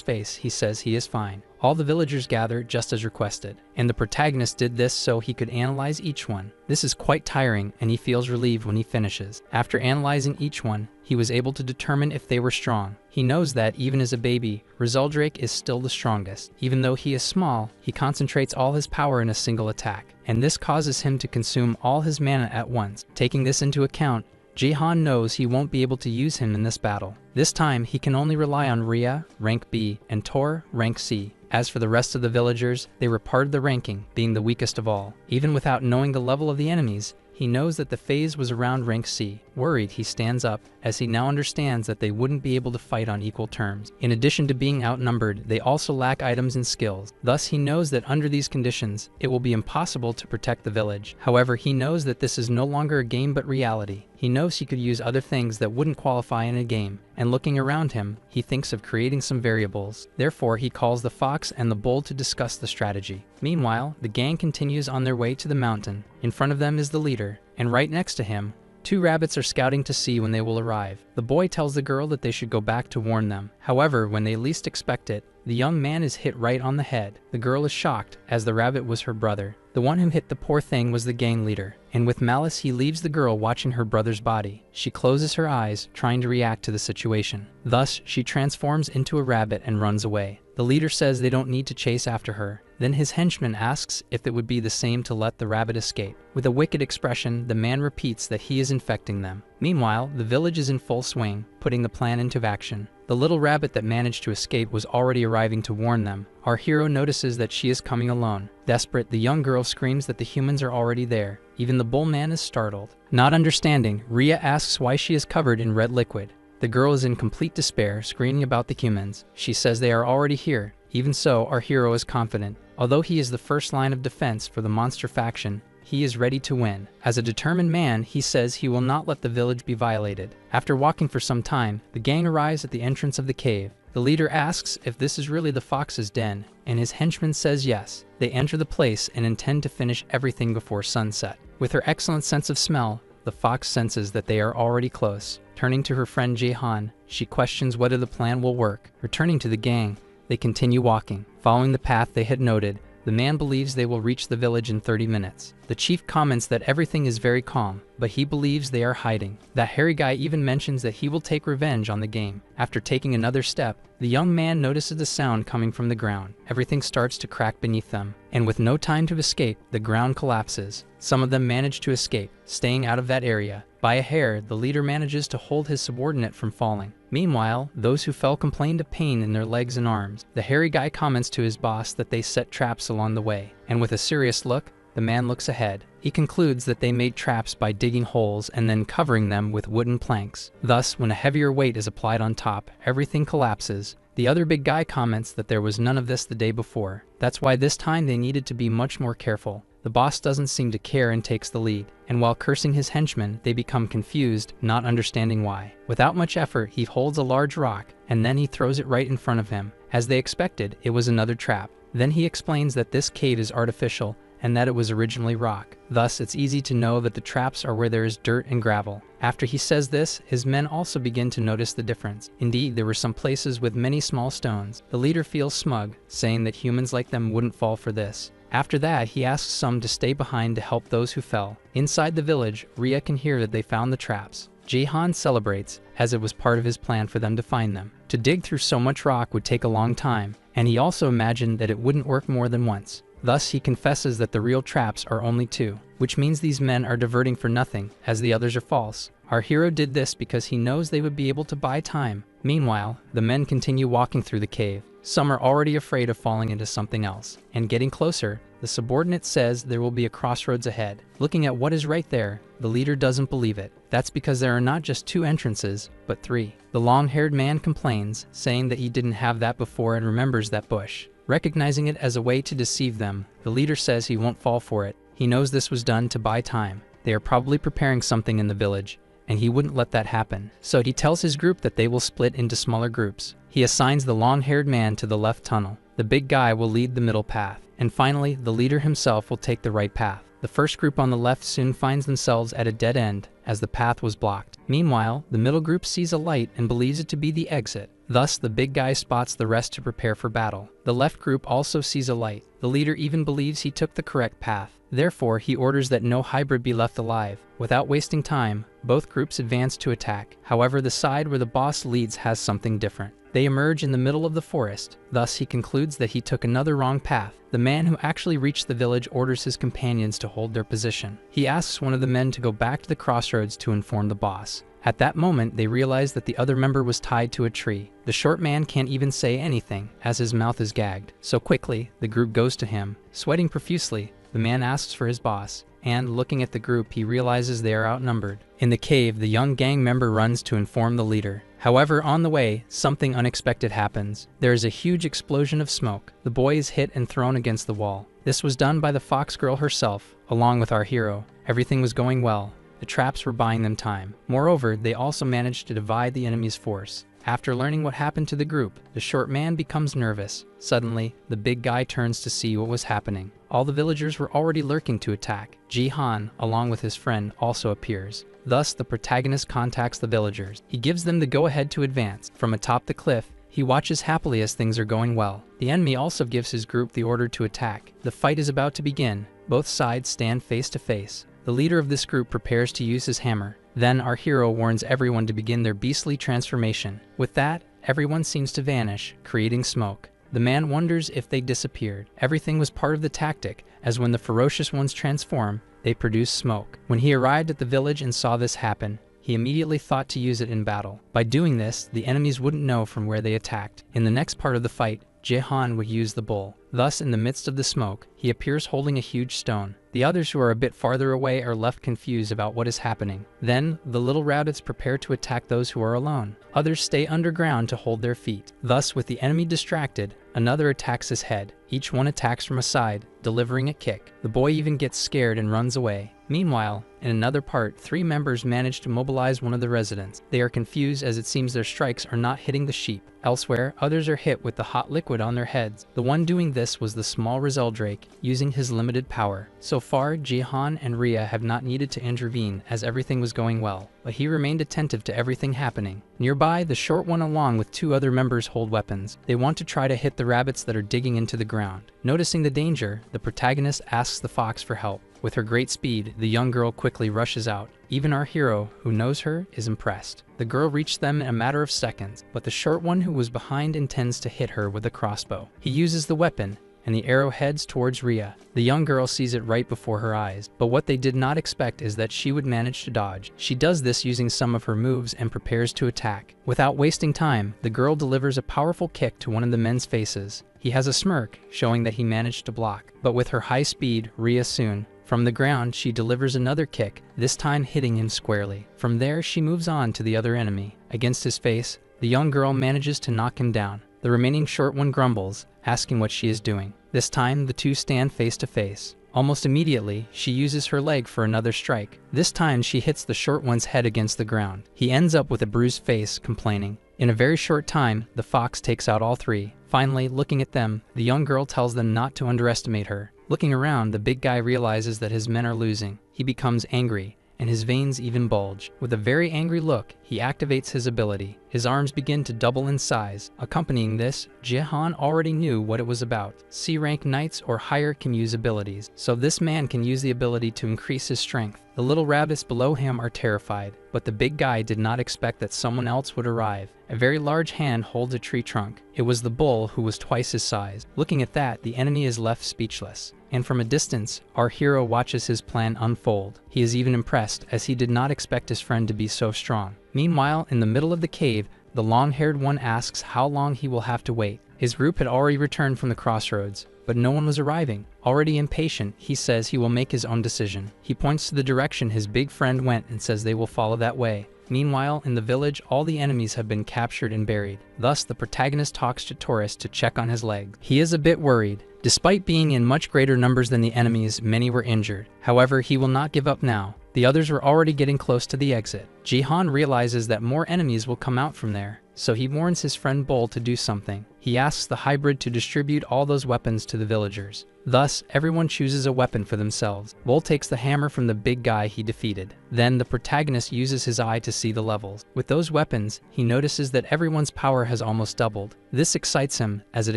face, he says he is fine. All the villagers gather just as requested, and the protagonist did this so he could analyze each one. This is quite tiring, and he feels relieved when he finishes. After analyzing each one, he was able to determine if they were strong. He knows that even as a baby, Rizaldrake is still the strongest. Even though he is small, he concentrates all his power in a single attack, and this causes him to consume all his mana at once. Taking this into account, Jihan knows he won't be able to use him in this battle. This time, he can only rely on Ria, rank B, and Tor, rank C. As for the rest of the villagers, they were part of the ranking, being the weakest of all. Even without knowing the level of the enemies, he knows that the phase was around rank C. Worried, he stands up, as he now understands that they wouldn't be able to fight on equal terms. In addition to being outnumbered, they also lack items and skills. Thus, he knows that under these conditions, it will be impossible to protect the village. However, he knows that this is no longer a game but reality. He knows he could use other things that wouldn't qualify in a game, and looking around him, he thinks of creating some variables. Therefore, he calls the fox and the bull to discuss the strategy. Meanwhile, the gang continues on their way to the mountain. In front of them is the leader, and right next to him, 2 rabbits are scouting to see when they will arrive. The boy tells the girl that they should go back to warn them. However, when they least expect it, the young man is hit right on the head. The girl is shocked, as the rabbit was her brother. The one who hit the poor thing was the gang leader, and with malice he leaves the girl watching her brother's body. She closes her eyes, trying to react to the situation. Thus, she transforms into a rabbit and runs away. The leader says they don't need to chase after her. Then his henchman asks if it would be the same to let the rabbit escape. With a wicked expression, the man repeats that he is infecting them. Meanwhile, the village is in full swing, putting the plan into action. The little rabbit that managed to escape was already arriving to warn them. Our hero notices that she is coming alone. Desperate, the young girl screams that the humans are already there. Even the bull man is startled. Not understanding, Ria asks why she is covered in red liquid. The girl is in complete despair, screaming about the humans. She says they are already here. Even so, our hero is confident. Although he is the first line of defense for the monster faction, he is ready to win. As a determined man, he says he will not let the village be violated. After walking for some time, the gang arrives at the entrance of the cave. The leader asks if this is really the fox's den, and his henchman says yes. They enter the place and intend to finish everything before sunset. With her excellent sense of smell, the fox senses that they are already close. Turning to her friend Jaehan, she questions whether the plan will work. Returning to the gang, they continue walking. Following the path they had noted, the man believes they will reach the village in 30 minutes. The chief comments that everything is very calm, but he believes they are hiding. That hairy guy even mentions that he will take revenge on the game. After taking another step, the young man notices the sound coming from the ground. Everything starts to crack beneath them, and with no time to escape, the ground collapses. Some of them manage to escape, staying out of that area. By a hair, the leader manages to hold his subordinate from falling. Meanwhile, those who fell complained of pain in their legs and arms. The hairy guy comments to his boss that they set traps along the way, and with a serious look, the man looks ahead. He concludes that they made traps by digging holes and then covering them with wooden planks. Thus, when a heavier weight is applied on top, everything collapses. The other big guy comments that there was none of this the day before. That's why this time they needed to be much more careful. The boss doesn't seem to care and takes the lead, and while cursing his henchmen, they become confused, not understanding why. Without much effort, he holds a large rock, and then he throws it right in front of him. As they expected, it was another trap. Then he explains that this cave is artificial, and that it was originally rock. Thus, it's easy to know that the traps are where there is dirt and gravel. After he says this, his men also begin to notice the difference. Indeed, there were some places with many small stones. The leader feels smug, saying that humans like them wouldn't fall for this. After that, he asks some to stay behind to help those who fell. Inside the village, Ria can hear that they found the traps. Jaehan celebrates, as it was part of his plan for them to find them. To dig through so much rock would take a long time, and he also imagined that it wouldn't work more than once. Thus, he confesses that the real traps are only 2, which means these men are diverting for nothing, as the others are false. Our hero did this because he knows they would be able to buy time. Meanwhile, the men continue walking through the cave. Some are already afraid of falling into something else, and getting closer, the subordinate says there will be a crossroads ahead. Looking at what is right there, the leader doesn't believe it. That's because there are not just 2 entrances, but 3. The long-haired man complains, saying that he didn't have that before and remembers that bush. Recognizing it as a way to deceive them, the leader says he won't fall for it. He knows this was done to buy time. They are probably preparing something in the village, and he wouldn't let that happen. So he tells his group that they will split into smaller groups. He assigns the long-haired man to the left tunnel. The big guy will lead the middle path. And finally, the leader himself will take the right path. The first group on the left soon finds themselves at a dead end, as the path was blocked. Meanwhile, the middle group sees a light and believes it to be the exit. Thus, the big guy spots the rest to prepare for battle. The left group also sees a light. The leader even believes he took the correct path. Therefore, he orders that no hybrid be left alive. Without wasting time, both groups advance to attack. However, the side where the boss leads has something different. They emerge in the middle of the forest. Thus, he concludes that he took another wrong path. The man who actually reached the village orders his companions to hold their position. He asks one of the men to go back to the crossroads to inform the boss. At that moment, they realize that the other member was tied to a tree. The short man can't even say anything, as his mouth is gagged. So quickly, the group goes to him. Sweating profusely, the man asks for his boss, and looking at the group, he realizes they are outnumbered. In the cave, the young gang member runs to inform the leader. However, on the way, something unexpected happens. There is a huge explosion of smoke. The boy is hit and thrown against the wall. This was done by the fox girl herself, along with our hero. Everything was going well. The traps were buying them time. Moreover, they also managed to divide the enemy's force. After learning what happened to the group, the short man becomes nervous. Suddenly, the big guy turns to see what was happening. All the villagers were already lurking to attack. Jihan, along with his friend, also appears. Thus, the protagonist contacts the villagers. He gives them the go-ahead to advance. From atop the cliff, he watches happily as things are going well. The enemy also gives his group the order to attack. The fight is about to begin. Both sides stand face to face. The leader of this group prepares to use his hammer. Then our hero warns everyone to begin their beastly transformation. With that, everyone seems to vanish, creating smoke. The man wonders if they disappeared. Everything was part of the tactic, as when the ferocious ones transform, they produce smoke. When he arrived at the village and saw this happen, he immediately thought to use it in battle. By doing this, the enemies wouldn't know from where they attacked. In the next part of the fight, Jaehan would use the bull. Thus, in the midst of the smoke, he appears holding a huge stone. The others who are a bit farther away are left confused about what is happening. Then, the little rabbits prepare to attack those who are alone. Others stay underground to hold their feet. Thus, with the enemy distracted, another attacks his head. Each one attacks from a side, delivering a kick. The boy even gets scared and runs away. Meanwhile, in another part, 3 members manage to mobilize one of the residents. They are confused as it seems their strikes are not hitting the sheep. Elsewhere, others are hit with the hot liquid on their heads. The one doing this was the small Rizeldrake, using his limited power. So far, Jihan and Rhea have not needed to intervene as everything was going well, but he remained attentive to everything happening. Nearby, the short one along with 2 other members hold weapons. They want to try to hit the rabbits that are digging into the ground. Noticing the danger, the protagonist asks the fox for help. With her great speed, the young girl quickly rushes out. Even our hero, who knows her, is impressed. The girl reached them in a matter of seconds, but the short one who was behind intends to hit her with a crossbow. He uses the weapon, and the arrow heads towards Rhea. The young girl sees it right before her eyes, but what they did not expect is that she would manage to dodge. She does this using some of her moves and prepares to attack. Without wasting time, the girl delivers a powerful kick to one of the men's faces. He has a smirk, showing that he managed to block. But with her high speed, Rhea soon. From the ground, she delivers another kick, this time hitting him squarely. From there, she moves on to the other enemy. Against his face, the young girl manages to knock him down. The remaining short one grumbles, asking what she is doing. This time, the 2 stand face to face. Almost immediately, she uses her leg for another strike. This time, she hits the short one's head against the ground. He ends up with a bruised face, complaining. In a very short time, the fox takes out all 3. Finally, looking at them, the young girl tells them not to underestimate her. Looking around, the big guy realizes that his men are losing. He becomes angry, and his veins even bulge. With a very angry look, he activates his ability. His arms begin to double in size. Accompanying this, Jaehan already knew what it was about. C-rank knights or higher can use abilities, so this man can use the ability to increase his strength. The little rabbits below him are terrified, but the big guy did not expect that someone else would arrive. A very large hand holds a tree trunk. It was the bull, who was twice his size. Looking at that, the enemy is left speechless. And from a distance, our hero watches his plan unfold. He is even impressed, as he did not expect his friend to be so strong. Meanwhile, in the middle of the cave, the long-haired one asks how long he will have to wait. His group had already returned from the crossroads, but no one was arriving. Already impatient, he says he will make his own decision. He points to the direction his big friend went and says they will follow that way. Meanwhile, in the village, all the enemies have been captured and buried. Thus, the protagonist talks to tourists to check on his leg. He is a bit worried. Despite being in much greater numbers than the enemies, many were injured. However, he will not give up now. The others were already getting close to the exit. Jihan realizes that more enemies will come out from there, so he warns his friend Bull to do something. He asks the hybrid to distribute all those weapons to the villagers. Thus, everyone chooses a weapon for themselves. Bull takes the hammer from the big guy he defeated. Then, the protagonist uses his eye to see the levels. With those weapons, he notices that everyone's power has almost doubled. This excites him, as it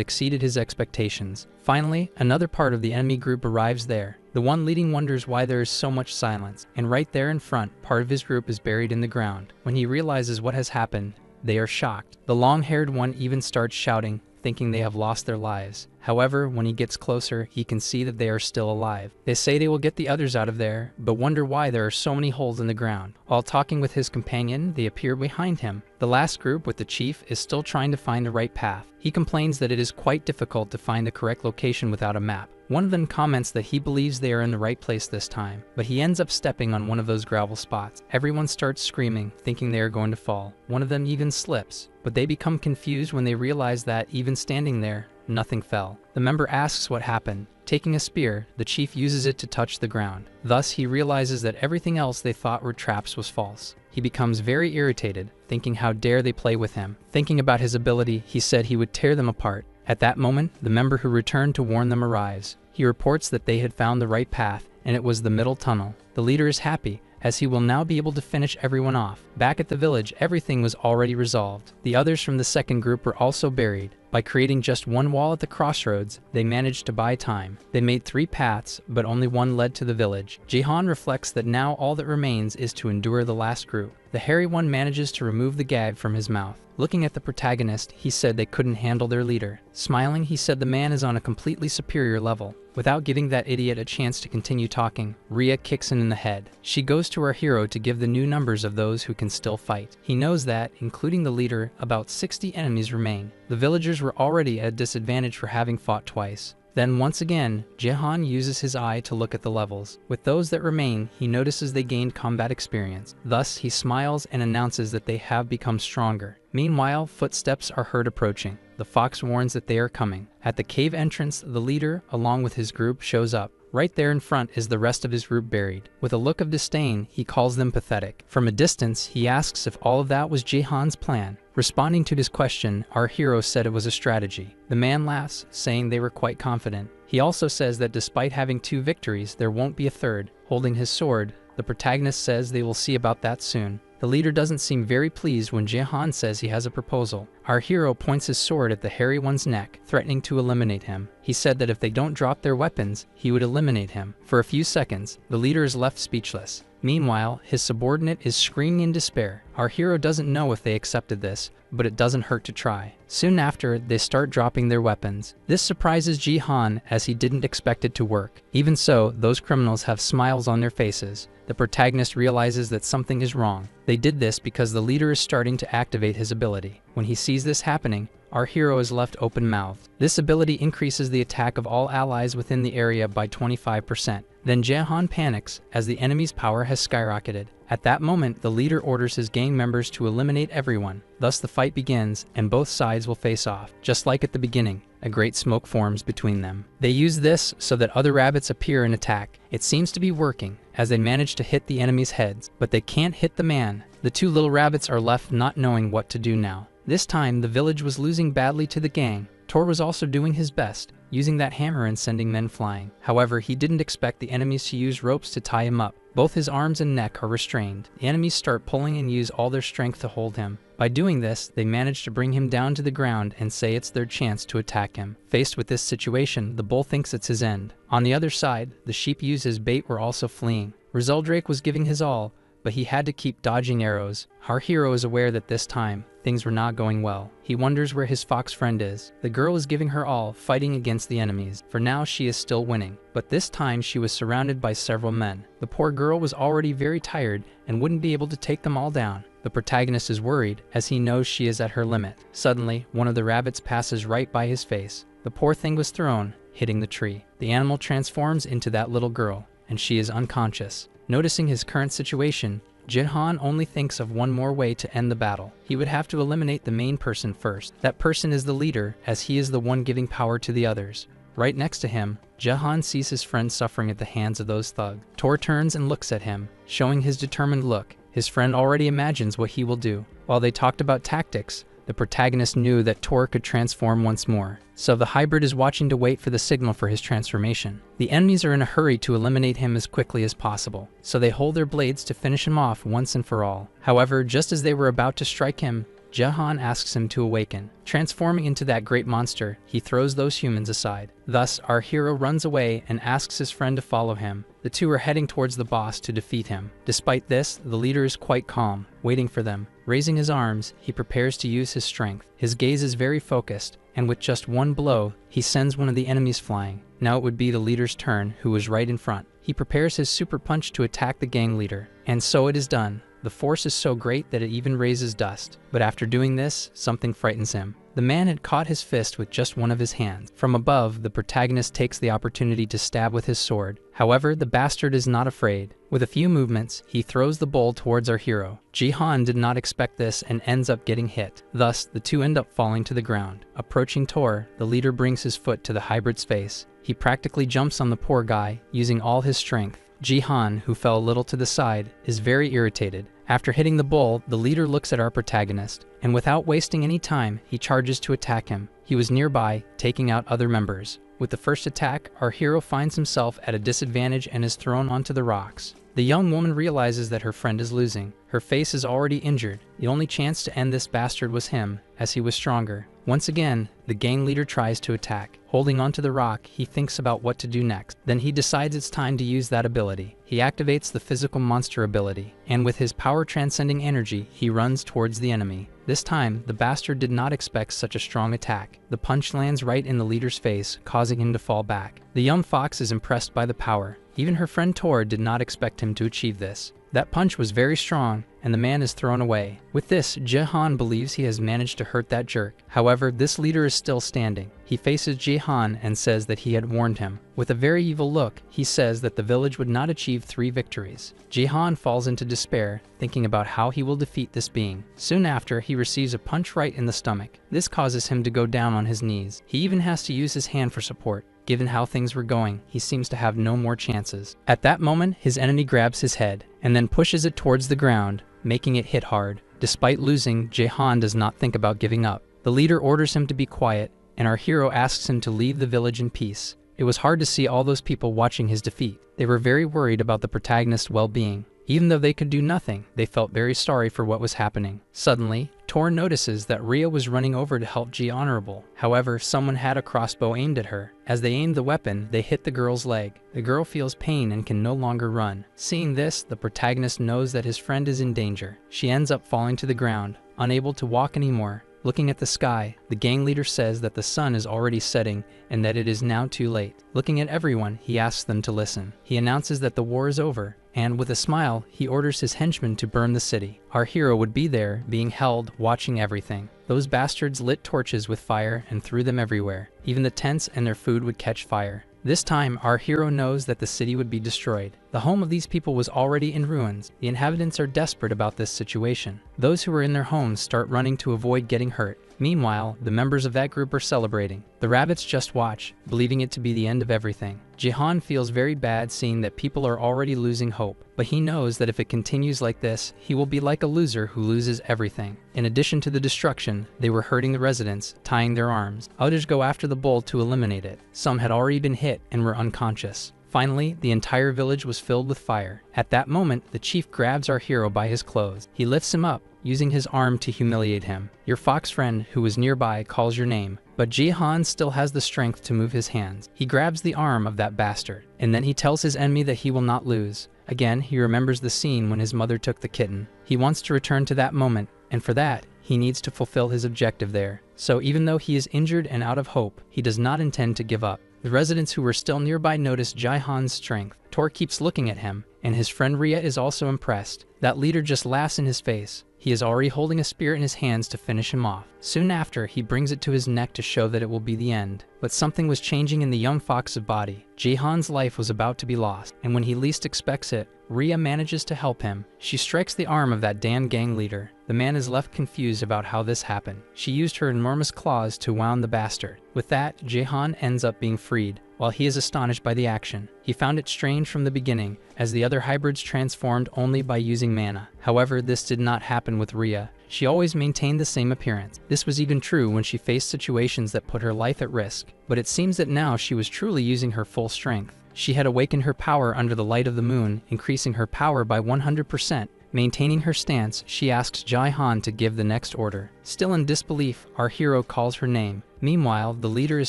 exceeded his expectations. Finally, another part of the enemy group arrives there. The one leading wonders why there is so much silence, and right there in front, part of his group is buried in the ground. When he realizes what has happened, they are shocked. The long-haired one even starts shouting, thinking they have lost their lives. However, when he gets closer, he can see that they are still alive. They say they will get the others out of there, but wonder why there are so many holes in the ground. While talking with his companion, they appear behind him. The last group, with the chief, is still trying to find the right path. He complains that it is quite difficult to find the correct location without a map. One of them comments that he believes they are in the right place this time, but he ends up stepping on one of those gravel spots. Everyone starts screaming, thinking they are going to fall. One of them even slips, but they become confused when they realize that, even standing there, nothing fell. The member asks what happened. Taking a spear, the chief uses it to touch the ground. Thus, he realizes that everything else they thought were traps was false. He becomes very irritated, thinking how dare they play with him. Thinking about his ability, he said he would tear them apart. At that moment, the member who returned to warn them arrives. He reports that they had found the right path, and it was the middle tunnel. The leader is happy, as he will now be able to finish everyone off. Back at the village, everything was already resolved. The others from the second group were also buried. By creating just one wall at the crossroads, they managed to buy time. They made 3 paths, but only one led to the village. Jihan reflects that now all that remains is to endure the last group. The hairy one manages to remove the gag from his mouth. Looking at the protagonist, he said they couldn't handle their leader. Smiling, he said the man is on a completely superior level. Without giving that idiot a chance to continue talking, Rhea kicks him in the head. She goes to our hero to give the new numbers of those who can still fight. He knows that, including the leader, about 60 enemies remain. The villagers were already at a disadvantage for having fought twice. Then once again, Jihan uses his eye to look at the levels. With those that remain, he notices they gained combat experience. Thus, he smiles and announces that they have become stronger. Meanwhile, footsteps are heard approaching. The fox warns that they are coming. At the cave entrance, the leader, along with his group, shows up. Right there in front is the rest of his group buried. With a look of disdain, he calls them pathetic. From a distance, he asks if all of that was Jihan's plan. Responding to his question, our hero said it was a strategy. The man laughs, saying they were quite confident. He also says that despite having 2 victories, there won't be a third. Holding his sword, the protagonist says they will see about that soon. The leader doesn't seem very pleased when Jihan says he has a proposal. Our hero points his sword at the hairy one's neck, threatening to eliminate him. He said that if they don't drop their weapons, he would eliminate him. For a few seconds, the leader is left speechless. Meanwhile, his subordinate is screaming in despair. Our hero doesn't know if they accepted this, but it doesn't hurt to try. Soon after, they start dropping their weapons. This surprises Jihan, as he didn't expect it to work. Even so, those criminals have smiles on their faces. The protagonist realizes that something is wrong. They did this because the leader is starting to activate his ability. When he sees this happening, our hero is left open-mouthed. This ability increases the attack of all allies within the area by 25%. Then Jihan panics, as the enemy's power has skyrocketed. At that moment, the leader orders his gang members to eliminate everyone. Thus the fight begins, and both sides will face off. Just like at the beginning, a great smoke forms between them. They use this so that other rabbits appear and attack. It seems to be working, as they manage to hit the enemy's heads, but they can't hit the man. The 2 little rabbits are left not knowing what to do now. This time, the village was losing badly to the gang. Tor was also doing his best, using that hammer and sending men flying. However, he didn't expect the enemies to use ropes to tie him up. Both his arms and neck are restrained. The enemies start pulling and use all their strength to hold him. By doing this, they manage to bring him down to the ground and say it's their chance to attack him. Faced with this situation, the bull thinks it's his end. On the other side, the sheep used as bait were also fleeing. Drake was giving his all, but he had to keep dodging arrows. Our hero is aware that this time, things were not going well. He wonders where his fox friend is. The girl is giving her all, fighting against the enemies. For now, she is still winning. But this time, she was surrounded by several men. The poor girl was already very tired and wouldn't be able to take them all down. The protagonist is worried, as he knows she is at her limit. Suddenly, one of the rabbits passes right by his face. The poor thing was thrown, hitting the tree. The animal transforms into that little girl, and she is unconscious. Noticing his current situation, Jihan only thinks of one more way to end the battle. He would have to eliminate the main person first. That person is the leader, as he is the one giving power to the others. Right next to him, Jahan sees his friend suffering at the hands of those thugs. Tor turns and looks at him, showing his determined look. His friend already imagines what he will do. While they talked about tactics, the protagonist knew that Tor could transform once more, so the hybrid is watching to wait for the signal for his transformation. The enemies are in a hurry to eliminate him as quickly as possible, so they hold their blades to finish him off once and for all. However, just as they were about to strike him, Jahan asks him to awaken. Transforming into that great monster, he throws those humans aside. Thus, our hero runs away and asks his friend to follow him. The two are heading towards the boss to defeat him. Despite this, the leader is quite calm, waiting for them. Raising his arms, he prepares to use his strength. His gaze is very focused, and with just one blow, he sends one of the enemies flying. Now it would be the leader's turn, who was right in front. He prepares his super punch to attack the gang leader, and so it is done. The force is so great that it even raises dust. But after doing this, something frightens him. The man had caught his fist with just one of his hands. From above, the protagonist takes the opportunity to stab with his sword. However, the bastard is not afraid. With a few movements, he throws the bowl towards our hero. Jihan did not expect this and ends up getting hit. Thus, the two end up falling to the ground. Approaching Tor, the leader brings his foot to the hybrid's face. He practically jumps on the poor guy, using all his strength. Jihan, who fell a little to the side, is very irritated. After hitting the bull, the leader looks at our protagonist, and without wasting any time, he charges to attack him. He was nearby, taking out other members. With the first attack, our hero finds himself at a disadvantage and is thrown onto the rocks. The young woman realizes that her friend is losing. Her face is already injured. The only chance to end this bastard was him, as he was stronger. Once again, the gang leader tries to attack. Holding onto the rock, he thinks about what to do next. Then he decides it's time to use that ability. He activates the physical monster ability, and with his power transcending energy, he runs towards the enemy. This time, the bastard did not expect such a strong attack. The punch lands right in the leader's face, causing him to fall back. The young fox is impressed by the power. Even her friend Tor did not expect him to achieve this. That punch was very strong, and the man is thrown away. With this, Jihan believes he has managed to hurt that jerk. However, this leader is still standing. He faces Jihan and says that he had warned him. With a very evil look, he says that the village would not achieve 3 victories. Jihan falls into despair, thinking about how he will defeat this being. Soon after, he receives a punch right in the stomach. This causes him to go down on his knees. He even has to use his hand for support. Given how things were going, he seems to have no more chances. At that moment, his enemy grabs his head, and then pushes it towards the ground, making it hit hard. Despite losing, Jihan does not think about giving up. The leader orders him to be quiet, and our hero asks him to leave the village in peace. It was hard to see all those people watching his defeat. They were very worried about the protagonist's well-being. Even though they could do nothing, they felt very sorry for what was happening. Suddenly, Tor notices that Rhea was running over to help G Honorable. However, someone had a crossbow aimed at her. As they aimed the weapon, they hit the girl's leg. The girl feels pain and can no longer run. Seeing this, the protagonist knows that his friend is in danger. She ends up falling to the ground, unable to walk anymore. Looking at the sky, the gang leader says that the sun is already setting and that it is now too late. Looking at everyone, he asks them to listen. He announces that the war is over, and with a smile, he orders his henchmen to burn the city. Our hero would be there, being held, watching everything. Those bastards lit torches with fire and threw them everywhere. Even the tents and their food would catch fire. This time, our hero knows that the city would be destroyed. The home of these people was already in ruins. The inhabitants are desperate about this situation. Those who are in their homes start running to avoid getting hurt. Meanwhile, the members of that group are celebrating. The rabbits just watch, believing it to be the end of everything. Jihan feels very bad seeing that people are already losing hope, but he knows that if it continues like this, he will be like a loser who loses everything. In addition to the destruction, they were hurting the residents, tying their arms. Others go after the bull to eliminate it. Some had already been hit and were unconscious. Finally, the entire village was filled with fire. At that moment, the chief grabs our hero by his clothes. He lifts him up, using his arm to humiliate him. Your fox friend, who was nearby, calls your name, but Jihan still has the strength to move his hands. He grabs the arm of that bastard, and then he tells his enemy that he will not lose. Again, he remembers the scene when his mother took the kitten. He wants to return to that moment, and for that, he needs to fulfill his objective there. So even though he is injured and out of hope, he does not intend to give up. The residents who were still nearby notice Jae-han's strength. Tor keeps looking at him, and his friend Rhea is also impressed. That leader just laughs in his face. He is already holding a spear in his hands to finish him off. Soon after, he brings it to his neck to show that it will be the end. But something was changing in the young fox's body. Jae-han's life was about to be lost, and when he least expects it, Rhea manages to help him. She strikes the arm of that Dan gang leader. The man is left confused about how this happened. She used her enormous claws to wound the bastard. With that, Jae-han ends up being freed. While he is astonished by the action, he found it strange from the beginning, as the other hybrids transformed only by using mana. However, this did not happen with Rhea. She always maintained the same appearance. This was even true when she faced situations that put her life at risk, but it seems that now she was truly using her full strength. She had awakened her power under the light of the moon, increasing her power by 100%. Maintaining her stance, she asks Jae-han to give the next order. Still in disbelief, our hero calls her name. Meanwhile, the leader is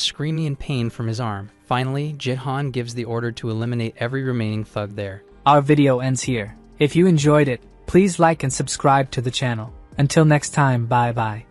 screaming in pain from his arm. Finally, Jae-han gives the order to eliminate every remaining thug there. Our video ends here. If you enjoyed it, please like and subscribe to the channel. Until next time, bye bye.